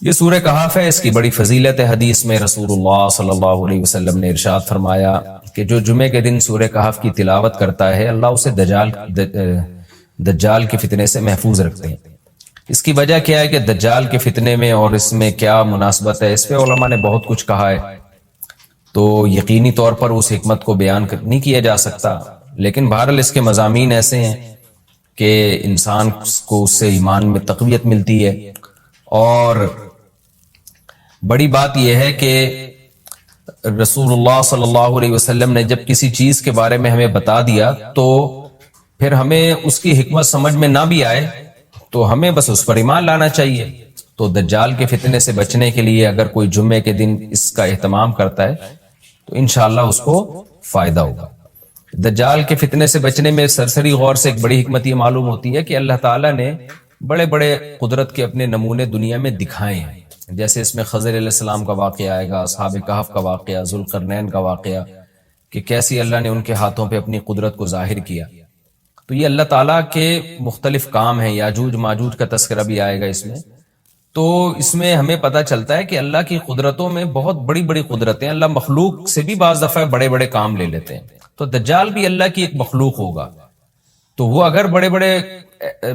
یہ سورہ کہف ہے، اس کی بڑی فضیلت ہے۔ حدیث میں رسول اللہ صلی اللہ علیہ وسلم نے ارشاد فرمایا کہ جو جمعے کے دن سورہ کہف کی تلاوت کرتا ہے اللہ اسے دجال کے فتنے سے محفوظ رکھتے ہیں۔ اس کی وجہ کیا ہے کہ دجال کے فتنے میں اور اس میں کیا مناسبت ہے، اس پہ علماء نے بہت کچھ کہا ہے، تو یقینی طور پر اس حکمت کو بیان نہیں کیا جا سکتا، لیکن بہرحال اس کے مضامین ایسے ہیں کہ انسان کو اس سے ایمان میں تقویت ملتی ہے۔ اور بڑی بات یہ ہے کہ رسول اللہ صلی اللہ علیہ وسلم نے جب کسی چیز کے بارے میں ہمیں بتا دیا تو پھر ہمیں اس کی حکمت سمجھ میں نہ بھی آئے تو ہمیں بس اس پر ایمان لانا چاہیے۔ تو دجال کے فتنے سے بچنے کے لیے اگر کوئی جمعے کے دن اس کا اہتمام کرتا ہے تو انشاءاللہ اس کو فائدہ ہوگا۔ دجال کے فتنے سے بچنے میں سرسری غور سے ایک بڑی حکمت یہ معلوم ہوتی ہے کہ اللہ تعالیٰ نے بڑے بڑے قدرت کے اپنے نمونے دنیا میں دکھائے ہیں، جیسے اس میں خضر علیہ السلام کا واقعہ آئے گا، اصحاب کہف کا واقعہ، ذوالقرنین کا واقعہ، کہ کیسی اللہ نے ان کے ہاتھوں پہ اپنی قدرت کو ظاہر کیا۔ تو یہ اللہ تعالیٰ کے مختلف کام ہیں۔ یاجوج ماجوج کا تذکرہ بھی آئے گا اس میں۔ تو اس میں ہمیں پتہ چلتا ہے کہ اللہ کی قدرتوں میں بہت بڑی بڑی قدرتیں، اللہ مخلوق سے بھی بعض دفعہ بڑے بڑے کام لے لیتے ہیں۔ تو دجال بھی اللہ کی ایک مخلوق ہوگا، تو وہ اگر بڑے بڑے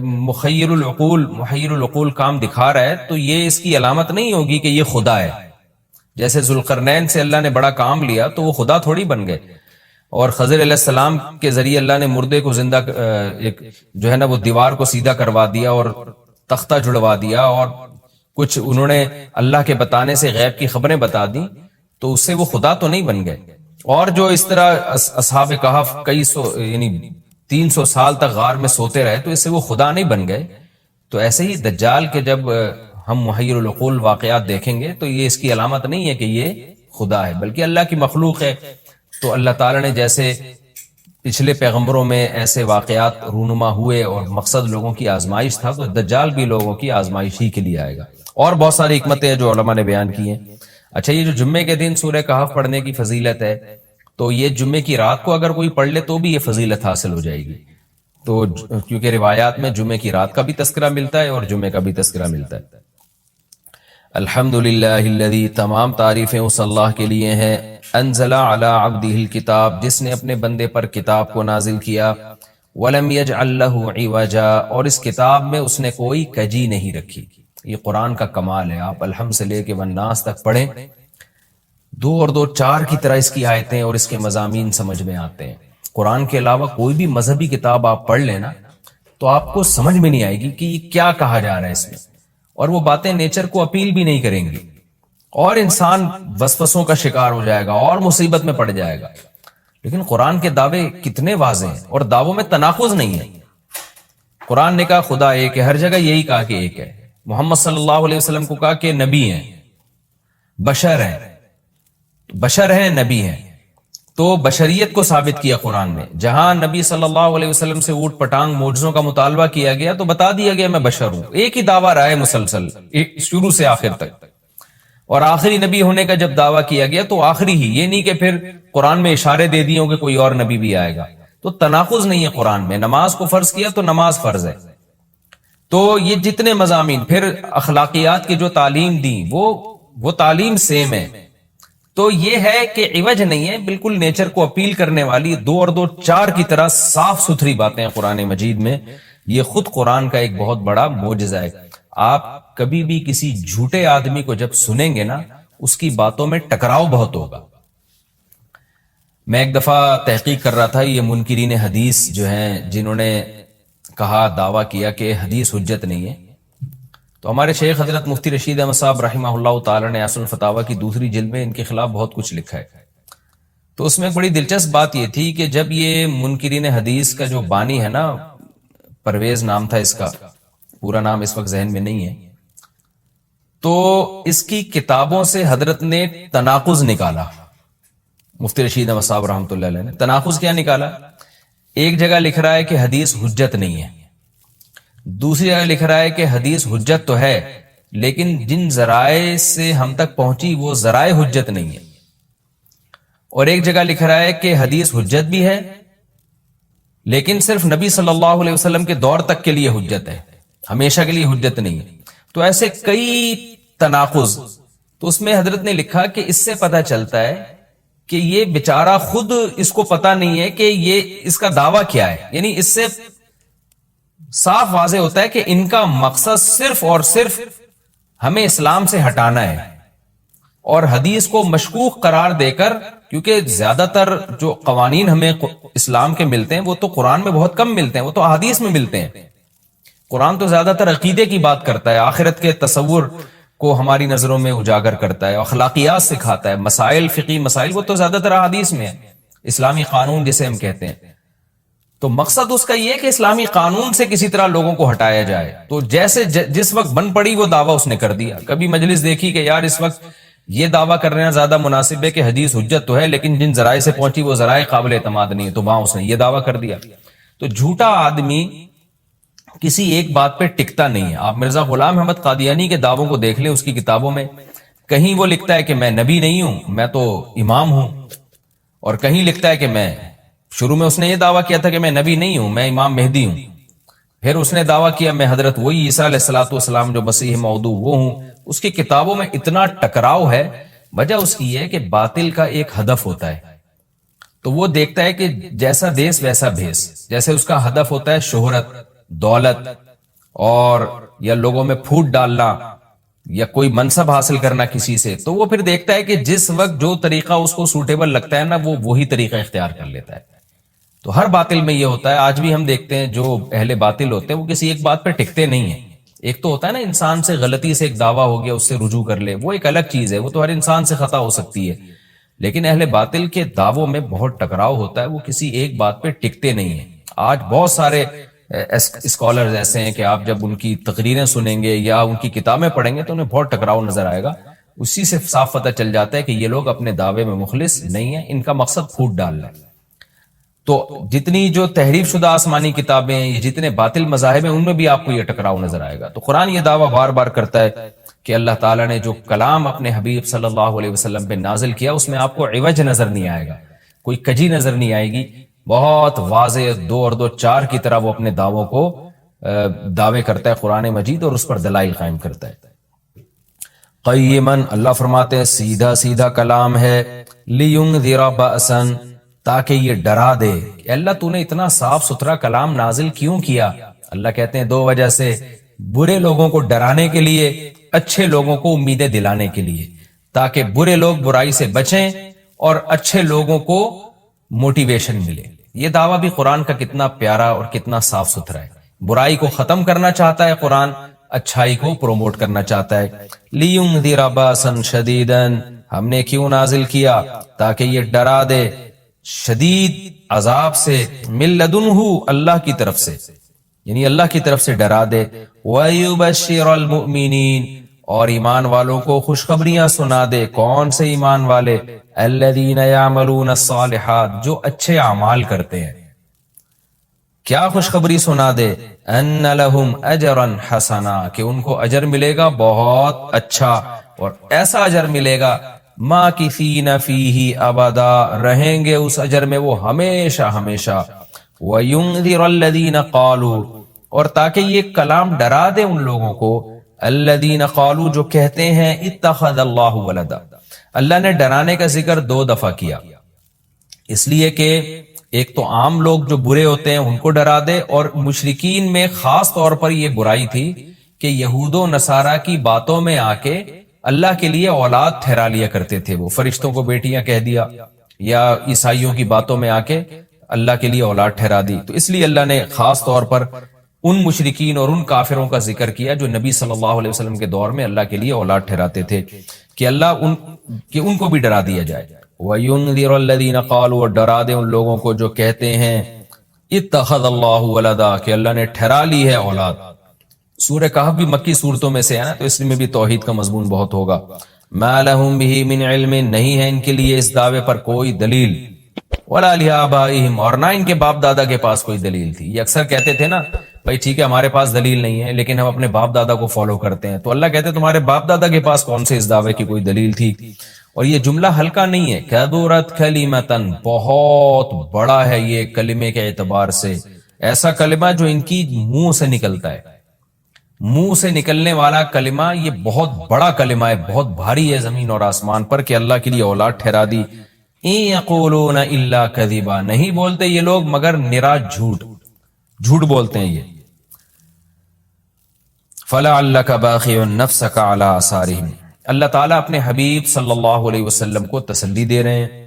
محیر العقول کام دکھا رہا ہے تو یہ اس کی علامت نہیں ہوگی کہ یہ خدا ہے۔ جیسے ذوالقرنین سے اللہ نے بڑا کام لیا تو وہ خدا تھوڑی بن گئے، اور خضر علیہ السلام کے ذریعے اللہ نے مردے کو زندہ ایک جو ہے نا وہ دیوار کو سیدھا کروا دیا اور تختہ جڑوا دیا، اور کچھ انہوں نے اللہ کے بتانے سے غیب کی خبریں بتا دی، تو اس سے وہ خدا تو نہیں بن گئے۔ اور جو اس طرح اصحاب کہف کئی سو یعنی 300 سال تک غار میں سوتے رہے تو اس سے وہ خدا نہیں بن گئے۔ تو ایسے ہی دجال کے جب ہم محیر العقول واقعات دیکھیں گے تو یہ اس کی علامت نہیں ہے کہ یہ خدا ہے، بلکہ اللہ کی مخلوق ہے۔ تو اللہ تعالیٰ نے جیسے پچھلے پیغمبروں میں ایسے واقعات رونما ہوئے اور مقصد لوگوں کی آزمائش تھا، تو دجال بھی لوگوں کی آزمائش ہی کے لیے آئے گا۔ اور بہت ساری حکمتیں ہیں جو علماء نے بیان کی ہیں۔ اچھا، یہ جو جمعے کے دن سورہ کہف پڑھنے کی فضیلت ہے، تو یہ جمعے کی رات کو اگر کوئی پڑھ لے تو بھی یہ فضیلت حاصل ہو جائے گی، تو کیونکہ روایات میں جمعے کی رات کا بھی تذکرہ ملتا ہے اور جمعے کا بھی تذکرہ ملتا ہے۔ الحمدللہ الذی، تمام تعریفیں اس اللہ کے لیے ہیں، انزل علی عبدہ الکتاب، جس نے اپنے بندے پر کتاب کو نازل کیا، ولم یجعل لہ عوجا، اور اس کتاب میں اس نے کوئی کجی نہیں رکھی۔ یہ قرآن کا کمال ہے۔ آپ الحمد سے لے کے والناس تک پڑھیں، 2 اور 2 4 کی طرح اس کی آیتیں اور اس کے مضامین سمجھ میں آتے ہیں۔ قرآن کے علاوہ کوئی بھی مذہبی کتاب آپ پڑھ لینا تو آپ کو سمجھ میں نہیں آئے گی کہ یہ کیا کہا جا رہا ہے اس میں، اور وہ باتیں نیچر کو اپیل بھی نہیں کریں گی، اور انسان وسوسوں کا شکار ہو جائے گا اور مصیبت میں پڑ جائے گا۔ لیکن قرآن کے دعوے کتنے واضح ہیں، اور دعووں میں تناقض نہیں ہے۔ قرآن نے کہا خدا ایک ہے، ہر جگہ یہی کہا کہ ایک ہے۔ محمد صلی اللہ علیہ وسلم کو کہا کہ نبی ہیں، بشر ہیں، نبی ہیں، تو بشریت کو ثابت کیا قرآن میں۔ جہاں نبی صلی اللہ علیہ وسلم سے اوٹ پٹانگ معجزوں کا مطالبہ کیا گیا تو بتا دیا گیا میں بشر ہوں۔ ایک ہی دعویٰ رہا ہے مسلسل، شروع سے آخر تک، اور آخری نبی ہونے کا جب دعویٰ کیا گیا تو آخری ہی، یہ نہیں کہ پھر قرآن میں اشارے دے دیے کہ کوئی اور نبی بھی آئے گا۔ تو تناقض نہیں ہے قرآن میں۔ نماز کو فرض کیا تو نماز فرض ہے۔ تو یہ جتنے مضامین، پھر اخلاقیات کی جو تعلیم دی وہ تعلیم سیم ہے۔ تو یہ ہے کہ عوج نہیں ہے، بالکل نیچر کو اپیل کرنے والی 2 اور 2 4 کی طرح صاف ستھری باتیں ہیں قرآن مجید میں۔ یہ خود قرآن کا ایک بہت بڑا معجزہ ہے۔ آپ کبھی بھی کسی جھوٹے آدمی کو جب سنیں گے نا، اس کی باتوں میں ٹکراؤ بہت ہوگا۔ میں ایک دفعہ تحقیق کر رہا تھا، یہ منکرین حدیث جو ہیں جنہوں نے کہا، دعویٰ کیا کہ حدیث حجت نہیں ہے، تو ہمارے شیخ حضرت مفتی رشید احمد صاحب رحمہ اللہ تعالی نے اصل الفتاوی کی 2 جلد میں ان کے خلاف بہت کچھ لکھا ہے۔ تو اس میں ایک بڑی دلچسپ بات یہ تھی کہ جب یہ منکرین حدیث کا جو بانی ہے نا، پرویز نام تھا اس کا، پورا نام اس وقت ذہن میں نہیں ہے، تو اس کی کتابوں سے حضرت نے تناقض نکالا۔ مفتی رشید احمد صاحب رحمۃ اللہ علیہ نے تناقض کیا نکالا؟ ایک جگہ لکھ رہا ہے کہ حدیث حجت نہیں ہے، دوسری جگہ لکھ رہا ہے کہ حدیث حجت تو ہے لیکن جن ذرائع سے ہم تک پہنچی وہ ذرائع حجت نہیں ہے، اور ایک جگہ لکھ رہا ہے کہ حدیث حجت بھی ہے لیکن صرف نبی صلی اللہ علیہ وسلم کے دور تک کے لیے حجت ہے، ہمیشہ کے لیے حجت نہیں ہے۔ تو ایسے کئی تناقض. تو اس میں حضرت نے لکھا کہ اس سے پتہ چلتا ہے کہ یہ بیچارہ خود اس کو پتہ نہیں ہے کہ یہ اس کا دعویٰ کیا ہے. یعنی اس سے صاف واضح ہوتا ہے کہ ان کا مقصد صرف اور صرف ہمیں اسلام سے ہٹانا ہے، اور حدیث کو مشکوک قرار دے کر، کیونکہ زیادہ تر جو قوانین ہمیں اسلام کے ملتے ہیں وہ تو قرآن میں بہت کم ملتے ہیں، وہ تو احادیث میں ملتے ہیں. قرآن تو زیادہ تر عقیدے کی بات کرتا ہے، آخرت کے تصور کو ہماری نظروں میں اجاگر کرتا ہے، اخلاقیات سکھاتا ہے، مسائل، فقہی مسائل، وہ تو زیادہ تر احادیث میں ہے، اسلامی قانون جسے ہم کہتے ہیں. تو مقصد اس کا یہ ہے کہ اسلامی قانون سے کسی طرح لوگوں کو ہٹایا جائے. تو جیسے جس وقت بن پڑی وہ دعویٰ اس نے کر دیا. کبھی مجلس دیکھی کہ یار اس وقت یہ دعویٰ کرنا زیادہ مناسب ہے کہ حدیث حجت تو ہے لیکن جن ذرائع سے پہنچی وہ ذرائع قابل اعتماد نہیں ہے، تو وہاں اس نے یہ دعویٰ کر دیا. تو جھوٹا آدمی کسی ایک بات پہ ٹکتا نہیں ہے. آپ مرزا غلام احمد قادیانی کے دعووں کو دیکھ لیں، اس کی کتابوں میں کہیں وہ لکھتا ہے کہ میں نبی نہیں ہوں، میں تو امام ہوں، اور کہیں لکھتا ہے کہ میں شروع میں اس نے یہ دعویٰ کیا تھا کہ میں نبی نہیں ہوں، میں امام مہدی ہوں. پھر اس نے دعویٰ کیا میں حضرت وہی عیسیٰ علیہ الصلوۃ والسلام جو مسیح موعود وہ ہوں. اس کی کتابوں میں اتنا ٹکراؤ ہے. وجہ اس کی ہے کہ باطل کا ایک ہدف ہوتا ہے، تو وہ دیکھتا ہے کہ جیسا دیس ویسا بھیس. جیسے اس کا ہدف ہوتا ہے شہرت، دولت، اور یا لوگوں میں پھوٹ ڈالنا یا کوئی منصب حاصل کرنا کسی سے، تو وہ پھر دیکھتا ہے کہ جس وقت جو طریقہ اس کو سوٹیبل لگتا ہے نا، وہ وہی طریقہ اختیار کر لیتا ہے. تو ہر باطل میں یہ ہوتا ہے. آج بھی ہم دیکھتے ہیں جو اہل باطل ہوتے ہیں وہ کسی ایک بات پہ ٹکتے نہیں ہیں. ایک تو ہوتا ہے نا انسان سے غلطی سے ایک دعویٰ ہو گیا اس سے رجوع کر لے، وہ ایک الگ چیز ہے، وہ تو ہر انسان سے خطا ہو سکتی ہے. لیکن اہل باطل کے دعووں میں بہت ٹکراؤ ہوتا ہے، وہ کسی ایک بات پہ ٹکتے نہیں ہیں. آج بہت سارے اسکالرز ایسے ہیں کہ آپ جب ان کی تقریریں سنیں گے یا ان کی کتابیں پڑھیں گے تو انہیں بہت ٹکراؤ نظر آئے گا. اسی سے صاف پتہ چل جاتا ہے کہ یہ لوگ اپنے دعوے میں مخلص نہیں ہیں، ان کا مقصد پھوٹ ڈالنا ہے. تو جتنی جو تحریف شدہ آسمانی کتابیں ہیں، جتنے باطل مذاہب ہیں، ان میں بھی آپ کو یہ ٹکراؤ نظر آئے گا. تو قرآن یہ دعویٰ بار بار کرتا ہے کہ اللہ تعالیٰ نے جو کلام اپنے حبیب صلی اللہ علیہ وسلم پہ نازل کیا اس میں آپ کو عوج نظر نہیں آئے گا، کوئی کجی نظر نہیں آئے گی. بہت واضح 2 اور 2 4 کی طرح وہ اپنے دعووں کو دعوے کرتا ہے قرآن مجید، اور اس پر دلائل قائم کرتا ہے. قیماً، اللہ فرماتے ہیں سیدھا سیدھا کلام ہے. لینذر بأسا، تاکہ یہ ڈرا دے. کہ اللہ تو نے اتنا صاف ستھرا کلام نازل کیوں کیا؟ اللہ کہتے ہیں 2 وجہ سے. برے لوگوں کو ڈرانے کے لیے، اچھے لوگوں کو امیدیں دلانے کے لیے، تاکہ برے لوگ برائی سے بچیں اور اچھے لوگوں کو موٹیویشن ملے. یہ دعویٰ بھی قرآن کا کتنا پیارا اور کتنا صاف ستھرا ہے. برائی کو ختم کرنا چاہتا ہے قرآن، اچھائی کو پروموٹ کرنا چاہتا ہے. لینذر باسا شدیدا، ہم نے کیوں نازل کیا؟ تاکہ یہ ڈرا دے شدید عذاب سے، من لدنہ، اللہ کی طرف سے، یعنی اللہ کی طرف سے ڈرا دے. وَيُبَشِّرَ الْمُؤْمِنِينَ، اور ایمان والوں کو خوشخبریاں سنا دے. کون سے ایمان والے؟ الَّذِينَ يَعْمَلُونَ الصَّالِحَاتِ، جو اچھے اعمال کرتے ہیں. کیا خوشخبری سنا دے؟ أَنَّ لَهُمْ أَجْرًا حَسَنًا، کہ ان کو اجر ملے گا بہت اچھا، اور ایسا اجر ملے گا مَاكِثِينَ فِيهِ أَبَدًا، رہیں گے اس اجر میں وہ ہمیشہ ہمیشہ. وَيُنذِرَ الَّذِينَ قَالُوا، اور تاکہ یہ کلام ڈرا دے ان لوگوں کو، الَّذِينَ قَالُوا، جو کہتے ہیں اتخذ اللہ ولدا. اللہ نے ڈرانے کا ذکر 2 دفعہ کیا، اس لیے کہ ایک تو عام لوگ جو برے ہوتے ہیں ان کو ڈرا دے، اور مشرکین میں خاص طور پر یہ برائی تھی کہ یہود و نصارہ کی باتوں میں آ کے اللہ کے لیے اولاد ٹھہرا لیا کرتے تھے. وہ فرشتوں کو بیٹیاں کہہ دیا، یا عیسائیوں کی باتوں میں آ کے اللہ کے لیے اولاد ٹھہرا دی. تو اس لیے اللہ نے خاص طور پر ان مشرکین اور ان کافروں کا ذکر کیا جو نبی صلی اللہ علیہ وسلم کے دور میں اللہ کے لیے اولاد ٹھہراتے تھے، کہ اللہ ان کو بھی ڈرا دیا جائے. وَيُنذِرَ الَّذِينَ قَالُوا، اور ڈرا دے ان لوگوں کو جو کہتے ہیں اتخذ اللہ ولدا، کہ اللہ نے ٹھہرا لی ہے اولاد. سورہ کہف بھی مکی صورتوں میں سے ہے نا، تو اس میں بھی توحید کا مضمون بہت ہوگا. مَا لَهُم بِهِ مِنْ عِلْمٍ، نہیں ہے ان کے لیے اس دعوے پر کوئی دلیل. وَلَا لِآبَائِهِمْ، اور نہ ان کے باپ دادا کے پاس کوئی دلیل تھی. یہ اکثر کہتے تھے نا بھائی ٹھیک ہے ہمارے پاس دلیل نہیں ہے لیکن ہم اپنے باپ دادا کو فالو کرتے ہیں. تو اللہ کہتے تمہارے باپ دادا کے پاس کون سے اس دعوے کی کوئی دلیل تھی؟ اور یہ جملہ ہلکا نہیں ہے. کَبُرَتْ کَلِمَةً، بہت بڑا ہے یہ کلمے کے اعتبار سے. ایسا کلمہ جو ان کی منہ سے نکلتا ہے، منہ سے نکلنے والا کلمہ یہ بہت بڑا کلمہ ہے، بہت بھاری ہے زمین اور آسمان پر، کہ اللہ کے لیے اولاد ٹھہرا دی۔ ان یقولون الا کذبا، نہیں بولتے یہ لوگ مگر نرا جھوٹ بولتے ہیں یہ۔ فلعلک باخع نفسک علی آثارہم، اللہ تعالیٰ اپنے حبیب صلی اللہ علیہ وسلم کو تسلی دے رہے ہیں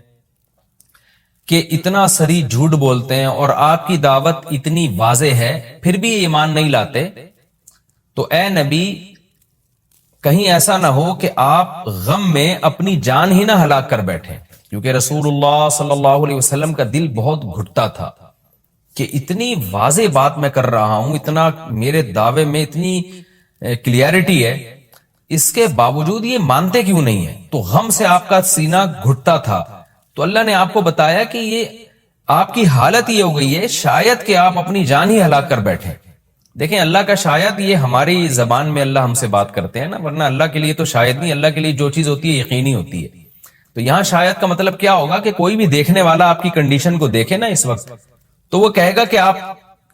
کہ اتنا سری جھوٹ بولتے ہیں اور آپ کی دعوت اتنی واضح ہے پھر بھی ایمان نہیں لاتے، تو اے نبی کہیں ایسا نہ ہو کہ آپ غم میں اپنی جان ہی نہ ہلاک کر بیٹھیں، کیونکہ رسول اللہ صلی اللہ علیہ وسلم کا دل بہت گھٹتا تھا کہ اتنی واضح بات میں کر رہا ہوں، اتنا میرے دعوے میں اتنی کلیئرٹی ہے، اس کے باوجود یہ مانتے کیوں نہیں ہیں؟ تو غم سے آپ کا سینہ گھٹتا تھا، تو اللہ نے آپ کو بتایا کہ یہ آپ کی حالت یہ ہو گئی ہے شاید کہ آپ اپنی جان ہی ہلاک کر بیٹھیں۔ دیکھیں اللہ کا شاید یہ ہماری زبان میں اللہ ہم سے بات کرتے ہیں نا، ورنہ اللہ کے لیے تو شاید نہیں، اللہ کے لیے جو چیز ہوتی ہے یقینی ہوتی ہے۔ تو یہاں شاید کا مطلب کیا ہوگا کہ کوئی بھی دیکھنے والا آپ کی کنڈیشن کو دیکھے نا اس وقت، تو وہ کہے گا کہ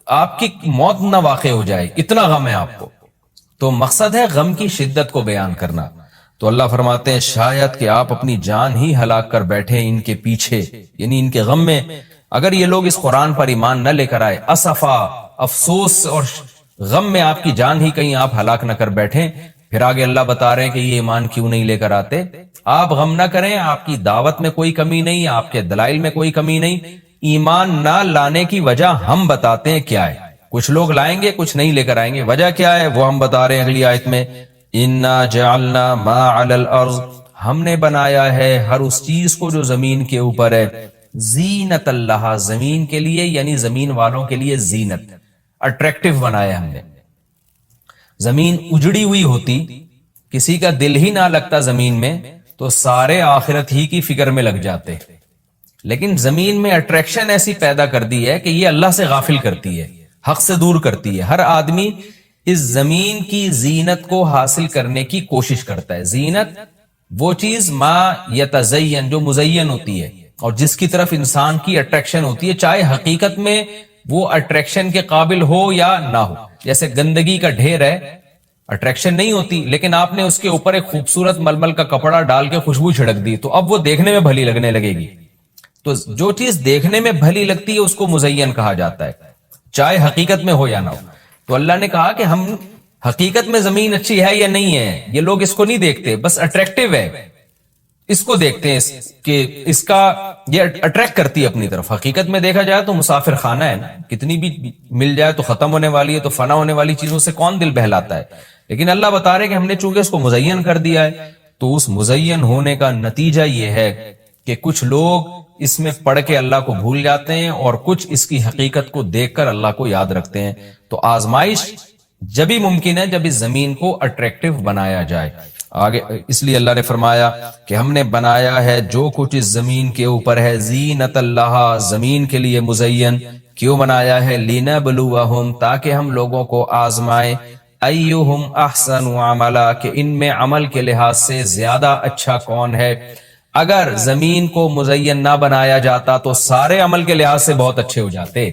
آپ کی موت نہ واقع ہو جائے، اتنا غم ہے آپ کو۔ تو مقصد ہے غم کی شدت کو بیان کرنا۔ تو اللہ فرماتے ہیں شاید کہ آپ اپنی جان ہی ہلاک کر بیٹھے ان کے پیچھے، یعنی ان کے غم میں، اگر یہ لوگ اس قرآن پر ایمان نہ لے کر آئے، اسفا، افسوس اور غم میں آپ کی جان ہی کہیں آپ ہلاک نہ کر بیٹھیں۔ پھر آگے اللہ بتا رہے ہیں کہ یہ ایمان کیوں نہیں لے کر آتے۔ آپ غم نہ کریں، آپ کی دعوت میں کوئی کمی نہیں، آپ کے دلائل میں کوئی کمی نہیں، ایمان نہ لانے کی وجہ ہم بتاتے ہیں کیا ہے۔ کچھ لوگ لائیں گے، کچھ نہیں لے کر آئیں گے، وجہ کیا ہے وہ ہم بتا رہے ہیں اگلی آیت میں، انا جعلنا ما علی الارض، ہم نے بنایا ہے ہر اس چیز کو جو زمین کے اوپر ہے، زینت اللہ، زمین کے لیے، یعنی زمین والوں کے لیے زینت، اٹریکٹیو بنایا ہم نے۔ زمین اجڑی ہوئی ہوتی، کسی کا دل ہی نہ لگتا زمین میں، تو سارے آخرت ہی کی فکر میں لگ جاتے، لیکن زمین میں اٹریکشن ایسی پیدا کر دی ہے کہ یہ اللہ سے غافل کرتی ہے، حق سے دور کرتی ہے۔ ہر آدمی اس زمین کی زینت کو حاصل کرنے کی کوشش کرتا ہے۔ زینت وہ چیز ما یتزین، جو مزین ہوتی ہے اور جس کی طرف انسان کی اٹریکشن ہوتی ہے، چاہے حقیقت میں وہ اٹریکشن کے قابل ہو یا نہ ہو۔ جیسے گندگی کا ڈھیر ہے، اٹریکشن نہیں ہوتی، لیکن آپ نے اس کے اوپر ایک خوبصورت ململ کا کپڑا ڈال کے خوشبو چھڑک دی، تو اب وہ دیکھنے میں بھلی لگنے لگے گی۔ تو جو چیز دیکھنے میں بھلی لگتی ہے اس کو مزین کہا جاتا ہے، چاہے حقیقت میں ہو یا نہ ہو۔ تو اللہ نے کہا کہ ہم حقیقت میں زمین اچھی ہے یا نہیں ہے یہ لوگ اس کو نہیں دیکھتے، بس اٹریکٹیو ہے اس کو دیکھتے ہیں کہ اس کا یہ اٹریکٹ کرتی ہے اپنی طرف۔ حقیقت میں دیکھا جائے تو مسافر خانہ ہے نا، کتنی بھی مل جائے تو ختم ہونے والی ہے، تو فنا ہونے والی چیزوں سے کون دل بہلاتا ہے۔ لیکن اللہ بتا رہے کہ ہم نے چونکہ اس کو مزین کر دیا ہے، تو اس مزین ہونے کا نتیجہ یہ ہے کہ کچھ لوگ اس میں پڑھ کے اللہ کو بھول جاتے ہیں اور کچھ اس کی حقیقت کو دیکھ کر اللہ کو یاد رکھتے ہیں۔ تو آزمائش جبھی ممکن ہے جب اس زمین کو اٹریکٹیو بنایا جائے۔ آگے اس لیے اللہ نے فرمایا کہ ہم نے بنایا ہے جو کچھ اس زمین کے اوپر ہے، زینت اللہ، زمین کے لیے مزین۔ کیوں بنایا ہے؟ لنبلوہم، تاکہ ہم لوگوں کو آزمائیں، ایہم احسن عملا، کہ ان میں عمل کے لحاظ سے زیادہ اچھا کون ہے۔ اگر زمین کو مزین نہ بنایا جاتا تو سارے عمل کے لحاظ سے بہت اچھے ہو جاتے،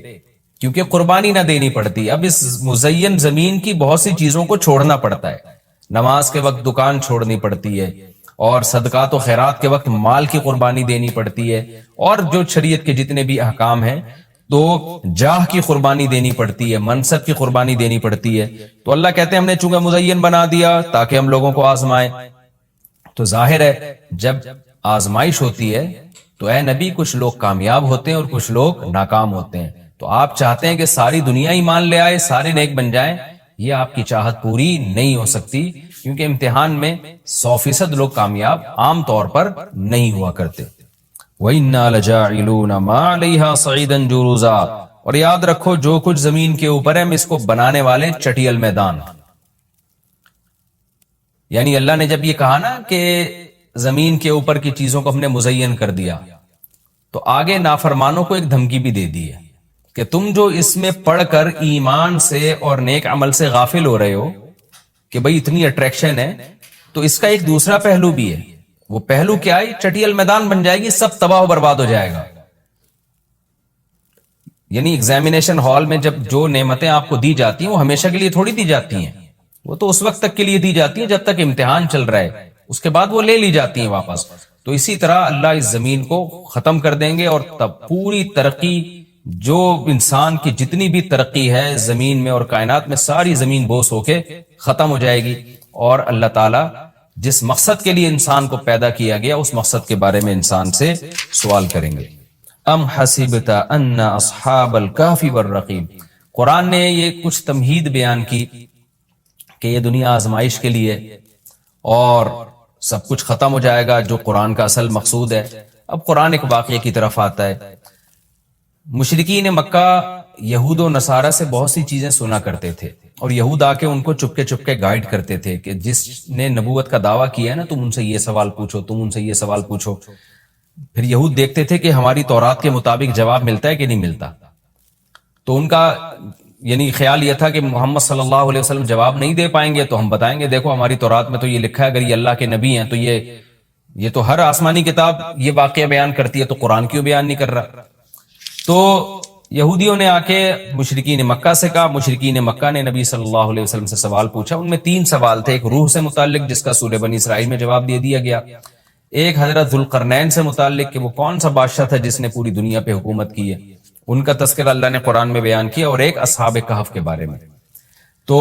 کیونکہ قربانی نہ دینی پڑتی۔ اب اس مزین زمین کی بہت سی چیزوں کو چھوڑنا پڑتا ہے، نماز کے وقت دکان چھوڑنی پڑتی ہے، اور صدقات و خیرات کے وقت مال کی قربانی دینی پڑتی ہے، اور جو شریعت کے جتنے بھی احکام ہیں، تو جاہ کی قربانی دینی پڑتی ہے، منصب کی قربانی دینی پڑتی ہے۔ تو اللہ کہتے ہیں ہم نے چونکہ مزین بنا دیا تاکہ ہم لوگوں کو آزمائیں۔ تو ظاہر ہے جب آزمائش ہوتی ہے تو اے نبی کچھ لوگ کامیاب ہوتے ہیں اور کچھ لوگ ناکام ہوتے ہیں۔ تو آپ چاہتے ہیں کہ ساری دنیا ایمان لے آئے، سارے نیک بن جائیں، یہ آپ کی چاہت پوری نہیں ہو سکتی، کیونکہ امتحان میں 100% لوگ کامیاب عام طور پر نہیں ہوا کرتے۔ وَإِنَّا لَجَاعِلُونَ مَا عَلَيْهَا صَعِيدًا جُرُزًا، اور یاد رکھو جو کچھ زمین کے اوپر ہے ہم اس کو بنانے والے چٹیل میدان۔ یعنی اللہ نے جب یہ کہا نا کہ زمین کے اوپر کی چیزوں کو ہم نے مزین کر دیا، تو آگے نافرمانوں کو ایک دھمکی بھی دے دی ہے کہ تم جو اس میں پڑھ کر ایمان سے اور نیک عمل سے غافل ہو رہے ہو کہ بھئی اتنی اٹریکشن ہے، تو اس کا ایک دوسرا پہلو بھی ہے۔ وہ پہلو کیا ہے؟ چٹیل میدان بن جائے گی، سب تباہ و برباد ہو جائے گا۔ یعنی ایگزامینیشن ہال میں جب جو نعمتیں آپ کو دی جاتی ہیں وہ ہمیشہ کے لیے تھوڑی دی جاتی ہیں، وہ تو اس وقت تک کے لیے دی جاتی ہیں جب تک امتحان چل رہا ہے، اس کے بعد وہ لے لی جاتی ہیں واپس. تو اسی طرح اللہ اس زمین کو ختم کر دیں گے، اور تب پوری ترقی، جو انسان کی جتنی بھی ترقی ہے زمین میں اور کائنات میں، ساری زمین بوس ہو کے ختم ہو جائے گی، اور اللہ تعالی جس مقصد کے لیے انسان کو پیدا کیا گیا اس مقصد کے بارے میں انسان سے سوال کریں گے. ام حسبت ان اصحاب الکہف والرقیم. قرآن نے یہ کچھ تمہید بیان کی کہ یہ دنیا آزمائش کے لیے اور سب کچھ ختم ہو جائے گا، جو قرآن کا اصل مقصود ہے. اب قرآن ایک واقعے کی طرف آتا ہے. مشرکین مکہ یہود و نصارہ سے بہت سی چیزیں سنا کرتے تھے، اور یہود آ کے ان کو چپکے چپکے گائیڈ کرتے تھے کہ جس نے نبوت کا دعویٰ کیا ہے نا، تم ان سے یہ سوال پوچھو، تم ان سے یہ سوال پوچھو. پھر یہود دیکھتے تھے کہ ہماری تورات کے مطابق جواب ملتا ہے کہ نہیں ملتا. تو ان کا یعنی خیال یہ تھا کہ محمد صلی اللہ علیہ وسلم جواب نہیں دے پائیں گے تو ہم بتائیں گے دیکھو ہماری تورات میں تو یہ لکھا ہے، اگر یہ اللہ کے نبی ہیں تو یہ تو ہر آسمانی کتاب یہ واقعہ بیان کرتی ہے، تو قرآن کیوں بیان نہیں کر رہا. تو یہودیوں نے آ کے مشرکین مکہ سے کہا. مشرکین مکہ نے نبی صلی اللہ علیہ وسلم سے سوال پوچھا. ان میں 3 سوال تھے. ایک روح سے متعلق جس کا سورہ بنی اسرائیل میں جواب دے دیا گیا، ایک حضرت ذوالقرنین سے متعلق کہ وہ کون سا بادشاہ تھا جس نے پوری دنیا پہ حکومت کی ہے، ان کا تذکرہ اللہ نے قرآن میں بیان کیا، اور ایک اصحاب کہف کے بارے میں. تو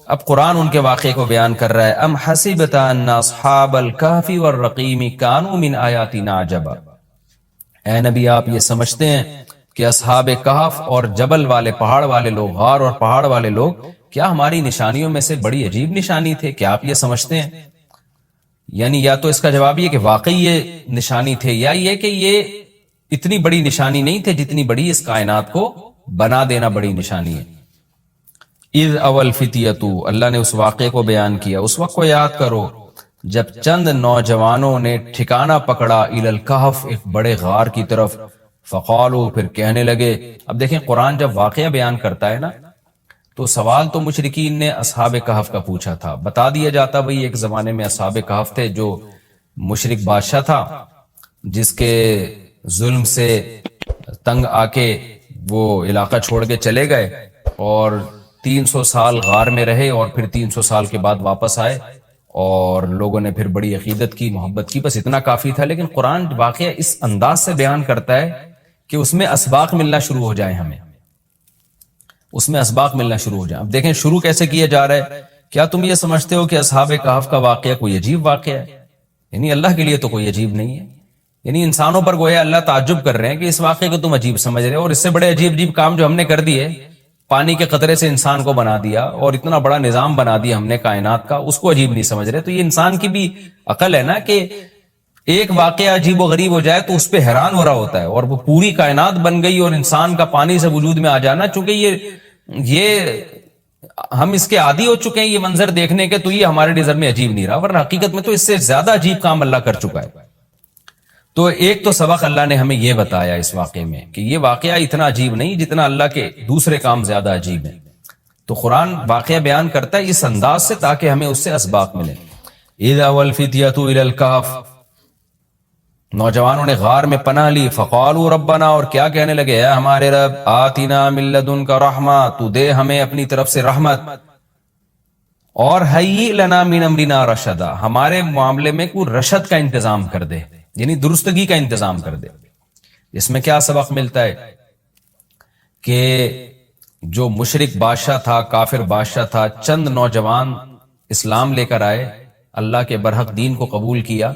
اب قرآن ان کے واقعے کو بیان کر رہا ہے. ام حسبت ان اصحاب الکہف والرقیم کانوا من آیاتنا عجبا. اے نبی آپ یہ سمجھتے ہیں کہ اصحاب کہف اور جبل والے، پہاڑ والے لوگ، غار اور پہاڑ والے لوگ کیا ہماری نشانیوں میں سے بڑی عجیب نشانی تھے؟ کیا آپ یہ سمجھتے ہیں؟ یعنی یا تو اس کا جواب یہ کہ واقعی یہ نشانی تھے، یا یہ کہ یہ اتنی بڑی نشانی نہیں تھے جتنی بڑی اس کائنات کو بنا دینا بڑی نشانی ہے. اذ اول فتیتو، اللہ نے اس واقعے کو بیان کیا. اس وقت کو یاد کرو جب چند نوجوانوں نے ٹھکانہ پکڑا الی الکہف، ایک بڑے غار کی طرف. فقالو، پھر کہنے لگے. اب دیکھیں قرآن جب واقعہ بیان کرتا ہے نا تو سوال تو مشرکین نے اصحاب کہف کا پوچھا تھا. بتا دیا جاتا بھئی ایک زمانے میں اصحاب کہف تھے جو مشرک بادشاہ تھا، جس کے ظلم سے تنگ آ کے وہ علاقہ چھوڑ کے چلے گئے، اور 300 سال غار میں رہے، اور پھر 300 سال کے بعد واپس آئے، اور لوگوں نے پھر بڑی عقیدت کی، محبت کی. بس اتنا کافی تھا. لیکن قرآن واقعہ اس انداز سے بیان کرتا ہے کہ اس میں اسباق ملنا شروع ہو جائیں، ہمیں اس میں اسباق ملنا شروع ہو جائیں. اب دیکھیں شروع کیسے کیا جا رہا ہے. کیا تم یہ سمجھتے ہو کہ اصحاب کہف کا واقعہ کوئی عجیب واقعہ ہے؟ یعنی اللہ کے لیے تو کوئی عجیب نہیں ہے. یعنی انسانوں پر گویا اللہ تعجب کر رہے ہیں کہ اس واقعے کو تم عجیب سمجھ رہے ہو، اور اس سے بڑے عجیب عجیب کام جو ہم نے کر دیے، پانی کے قطرے سے انسان کو بنا دیا، اور اتنا بڑا نظام بنا دیا ہم نے کائنات کا، اس کو عجیب نہیں سمجھ رہے. تو یہ انسان کی بھی عقل ہے نا کہ ایک واقعہ عجیب و غریب ہو جائے تو اس پہ حیران ہو رہا ہوتا ہے، اور وہ پوری کائنات بن گئی اور انسان کا پانی سے وجود میں آ جانا، چونکہ یہ ہم اس کے عادی ہو چکے ہیں یہ منظر دیکھنے کے، تو یہ ہمارے نظر میں عجیب نہیں رہا، ورنہ حقیقت میں تو اس سے زیادہ عجیب کام اللہ کر چکا ہے. تو ایک تو سبق اللہ نے ہمیں یہ بتایا اس واقعے میں کہ یہ واقعہ اتنا عجیب نہیں جتنا اللہ کے دوسرے کام زیادہ عجیب ہیں. تو قرآن واقعہ بیان کرتا ہے اس انداز سے تاکہ ہمیں اس سے اسباق ملے. اذا والفتیۃ الی الکہف، نوجوانوں نے غار میں پناہ لی. فقالوا ربنا، اور کیا کہنے لگے، اے ہمارے رب، آتنا من لدنک رحمہ، تو دے ہمیں اپنی طرف سے رحمت، اور ہیئ لنا من امرنا رشدا، ہمارے معاملے میں کوئی رشد کا انتظام کر دے، یعنی درستگی کا انتظام کر دے. اس میں کیا سبق ملتا ہے کہ جو مشرک بادشاہ تھا، کافر بادشاہ تھا، چند نوجوان اسلام لے کر آئے، اللہ کے برحق دین کو قبول کیا.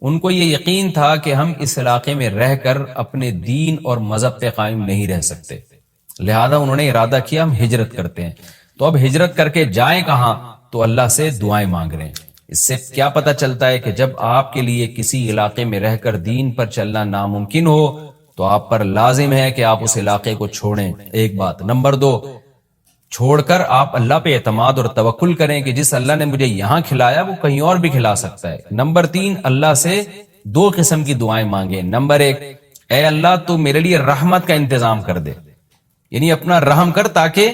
ان کو یہ یقین تھا کہ ہم اس علاقے میں رہ کر اپنے دین اور مذہب پہ قائم نہیں رہ سکتے، لہذا انہوں نے ارادہ کیا ہم ہجرت کرتے ہیں. تو اب ہجرت کر کے جائیں کہاں؟ تو اللہ سے دعائیں مانگ رہے ہیں. اس سے کیا پتہ چلتا ہے کہ جب آپ کے لیے کسی علاقے میں رہ کر دین پر چلنا ناممکن ہو تو آپ پر لازم ہے کہ آپ اس علاقے کو چھوڑیں. ایک بات. نمبر 2، چھوڑ کر آپ اللہ پہ اعتماد اور توکل کریں کہ جس اللہ نے مجھے یہاں کھلایا وہ کہیں اور بھی کھلا سکتا ہے. نمبر 3، اللہ سے 2 قسم کی دعائیں مانگیں. نمبر 1، اے اللہ تو میرے لیے رحمت کا انتظام کر دے، یعنی اپنا رحم کر تاکہ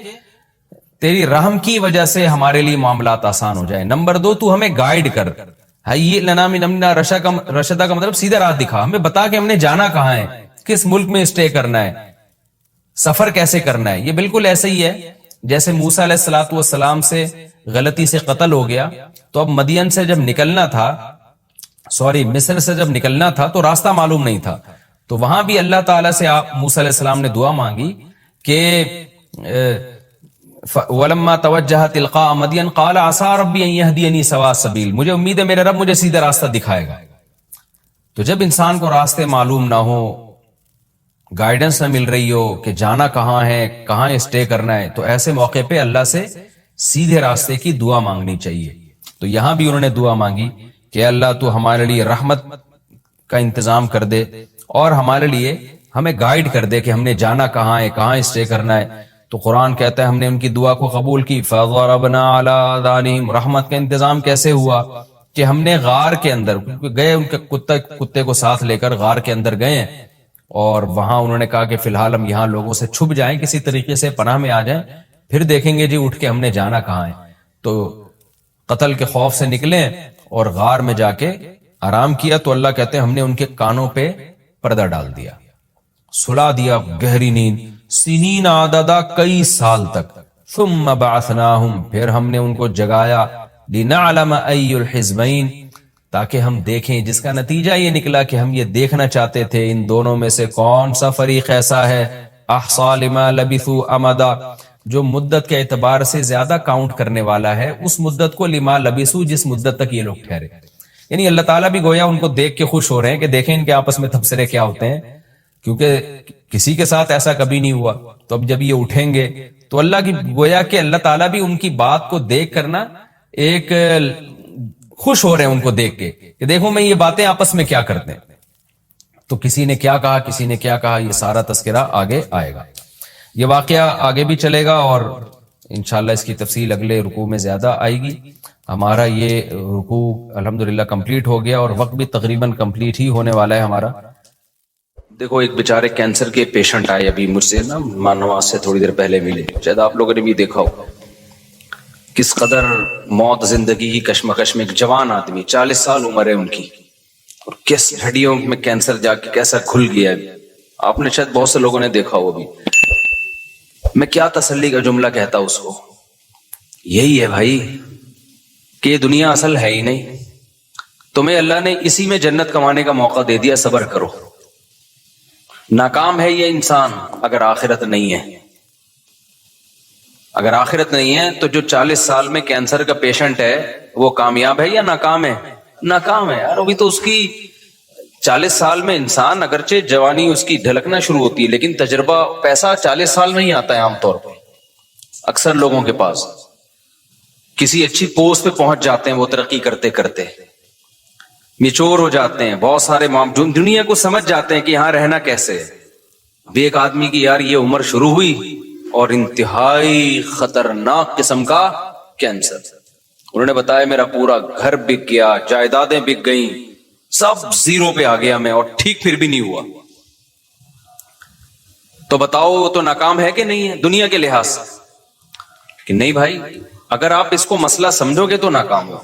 تیری رحم کی وجہ سے ہمارے لیے معاملات آسان ہو جائیں. نمبر 2، تو ہمیں گائیڈ کر، ہیئ لنا من امرنا رشدا کا مطلب سیدھا راہ دکھا، ہمیں بتا کہ ہم نے جانا کہاں ہے، کس ملک میں اسٹے کرنا ہے، سفر کیسے کرنا ہے. یہ بالکل ایسے ہی ہے جیسے موسیٰ علیہ الصلوۃ والسلام سے غلطی سے قتل ہو گیا تو اب مدین سے جب نکلنا تھا، مصر سے جب نکلنا تھا تو راستہ معلوم نہیں تھا، تو وہاں بھی اللہ تعالیٰ سے موسیٰ علیہ السلام نے دعا مانگی کہ وَلَمَّا تَوَجَّهَ تِلْقَاءَ مَدْيَنَ قَالَ عَسَىٰ رَبِّي أَن يَهْدِيَنِي سَوَاءَ السَّبِيلِ، مجھے امید ہے میرے رب مجھے سیدھا راستہ دکھائے گا۔ تو جب انسان کو راستے معلوم نہ ہو، گائیڈنس نہ مل رہی ہو کہ جانا کہاں ہے، کہاں اسٹے کرنا ہے، تو ایسے موقع پہ اللہ سے سیدھے راستے کی دعا مانگنی چاہیے۔ تو یہاں بھی انہوں نے دعا مانگی کہ اللہ تو ہمارے لیے رحمت کا انتظام کر دے اور ہمارے لیے ہمیں گائیڈ کر دے کہ ہم نے جانا کہاں ہے، کہاں اسٹے کرنا ہے۔ تو قرآن کہتا ہے ہم نے ان کی دعا کو قبول کی، فَضَرَبْنَا عَلَىٰ آذَانِهِمْ، رحمت کا انتظام کیسے ہوا کہ ہم نے غار کے اندر گئے، ان کے کتے کو ساتھ لے کر غار کے اندر گئے اور وہاں انہوں نے کہا کہ فی الحال ہم یہاں لوگوں سے چھپ جائیں، کسی طریقے سے پناہ میں آ جائیں، پھر دیکھیں گے جی اٹھ کے ہم نے جانا کہاں ہے۔ تو قتل کے خوف سے نکلے اور غار میں جا کے آرام کیا، تو اللہ کہتے ہیں ہم نے ان کے کانوں پہ پردہ ڈال دیا، سلا دیا گہری نیند، سنین عددا، کئی سال تک، ثم بعثناہم، پھر ہم نے ان کو جگایا، لنعلم ای الحزبین، تاکہ ہم دیکھیں، جس کا نتیجہ یہ نکلا کہ ہم یہ دیکھنا چاہتے تھے ان دونوں میں سے کون سا فریق ایسا ہے احصا لما لبثوا امدا، جو مدت کے اعتبار سے زیادہ کاؤنٹ کرنے والا ہے اس مدت کو، لما لبثوا، جس مدت تک یہ لوگ ٹھہرے۔ یعنی اللہ تعالیٰ بھی گویا ان کو دیکھ کے خوش ہو رہے ہیں کہ دیکھیں ان کے آپس میں تبصرے کیا ہوتے ہیں، کیونکہ کسی کے ساتھ ایسا کبھی نہیں ہوا۔ تو اب جب یہ اٹھیں گے تو اللہ کی گویا کہ اللہ تعالیٰ بھی ان کی بات کو دیکھ کرنا ایک خوش ہو رہے ہیں ان کو دیکھ کے کہ دیکھو میں یہ باتیں آپس میں کیا کرتے ہیں۔ تو کسی نے کیا کہا، کسی نے کیا کہا، یہ سارا تذکرہ آگے آئے گا، یہ واقعہ آگے بھی چلے گا اور انشاءاللہ اس کی تفصیل اگلے رکوع میں زیادہ آئے گی۔ ہمارا یہ رکوع الحمدللہ کمپلیٹ ہو گیا اور وقت بھی تقریباً کمپلیٹ ہی ہونے والا ہے ہمارا۔ دیکھو ایک بیچارے کینسر کے پیشنٹ آئے ابھی مجھ سے نا نماز سے تھوڑی دیر پہلے ملے، شاید آپ لوگوں نے بھی دیکھا ہو کس قدر موت زندگی کی کشمکش میں، ایک جوان آدمی 40 سال عمر ہے ان کی، اور کس ہڈیوں میں کینسر جا کے کیسا کھل گیا ہے، آپ نے شاید بہت سے لوگوں نے دیکھا ہو۔ بھی میں کیا تسلی کا جملہ کہتا اس کو، یہی ہے بھائی کہ یہ دنیا اصل ہے ہی نہیں، تمہیں اللہ نے اسی میں جنت کمانے کا موقع دے دیا، صبر کرو۔ ناکام ہے یہ انسان اگر آخرت نہیں ہے، اگر آخرت نہیں ہے تو جو 40 سال میں کینسر کا پیشنٹ ہے وہ کامیاب ہے یا ناکام ہے؟ ناکام ہے یار۔ ابھی تو اس کی 40 سال میں انسان اگرچہ جوانی اس کی ڈھلکنا شروع ہوتی ہے، لیکن تجربہ، پیسہ 40 سال میں ہی آتا ہے عام طور پہ اکثر لوگوں کے پاس۔ کسی اچھی پوسٹ پہ پہنچ جاتے ہیں وہ ترقی کرتے کرتے، میچور ہو جاتے ہیں، بہت سارے دنیا کو سمجھ جاتے ہیں کہ یہاں رہنا کیسے ہے۔ ابھی ایک آدمی کی یار یہ عمر شروع ہوئی اور انتہائی خطرناک قسم کا کینسر، انہوں نے بتایا میرا پورا گھر بک گیا، جائیدادیں بک گئیں، سب زیرو پہ آ گیا میں، اور ٹھیک پھر بھی نہیں ہوا۔ تو بتاؤ تو ناکام ہے کہ نہیں ہے دنیا کے لحاظ سے؟ کہ نہیں بھائی، اگر آپ اس کو مسئلہ سمجھو گے تو ناکام ہو۔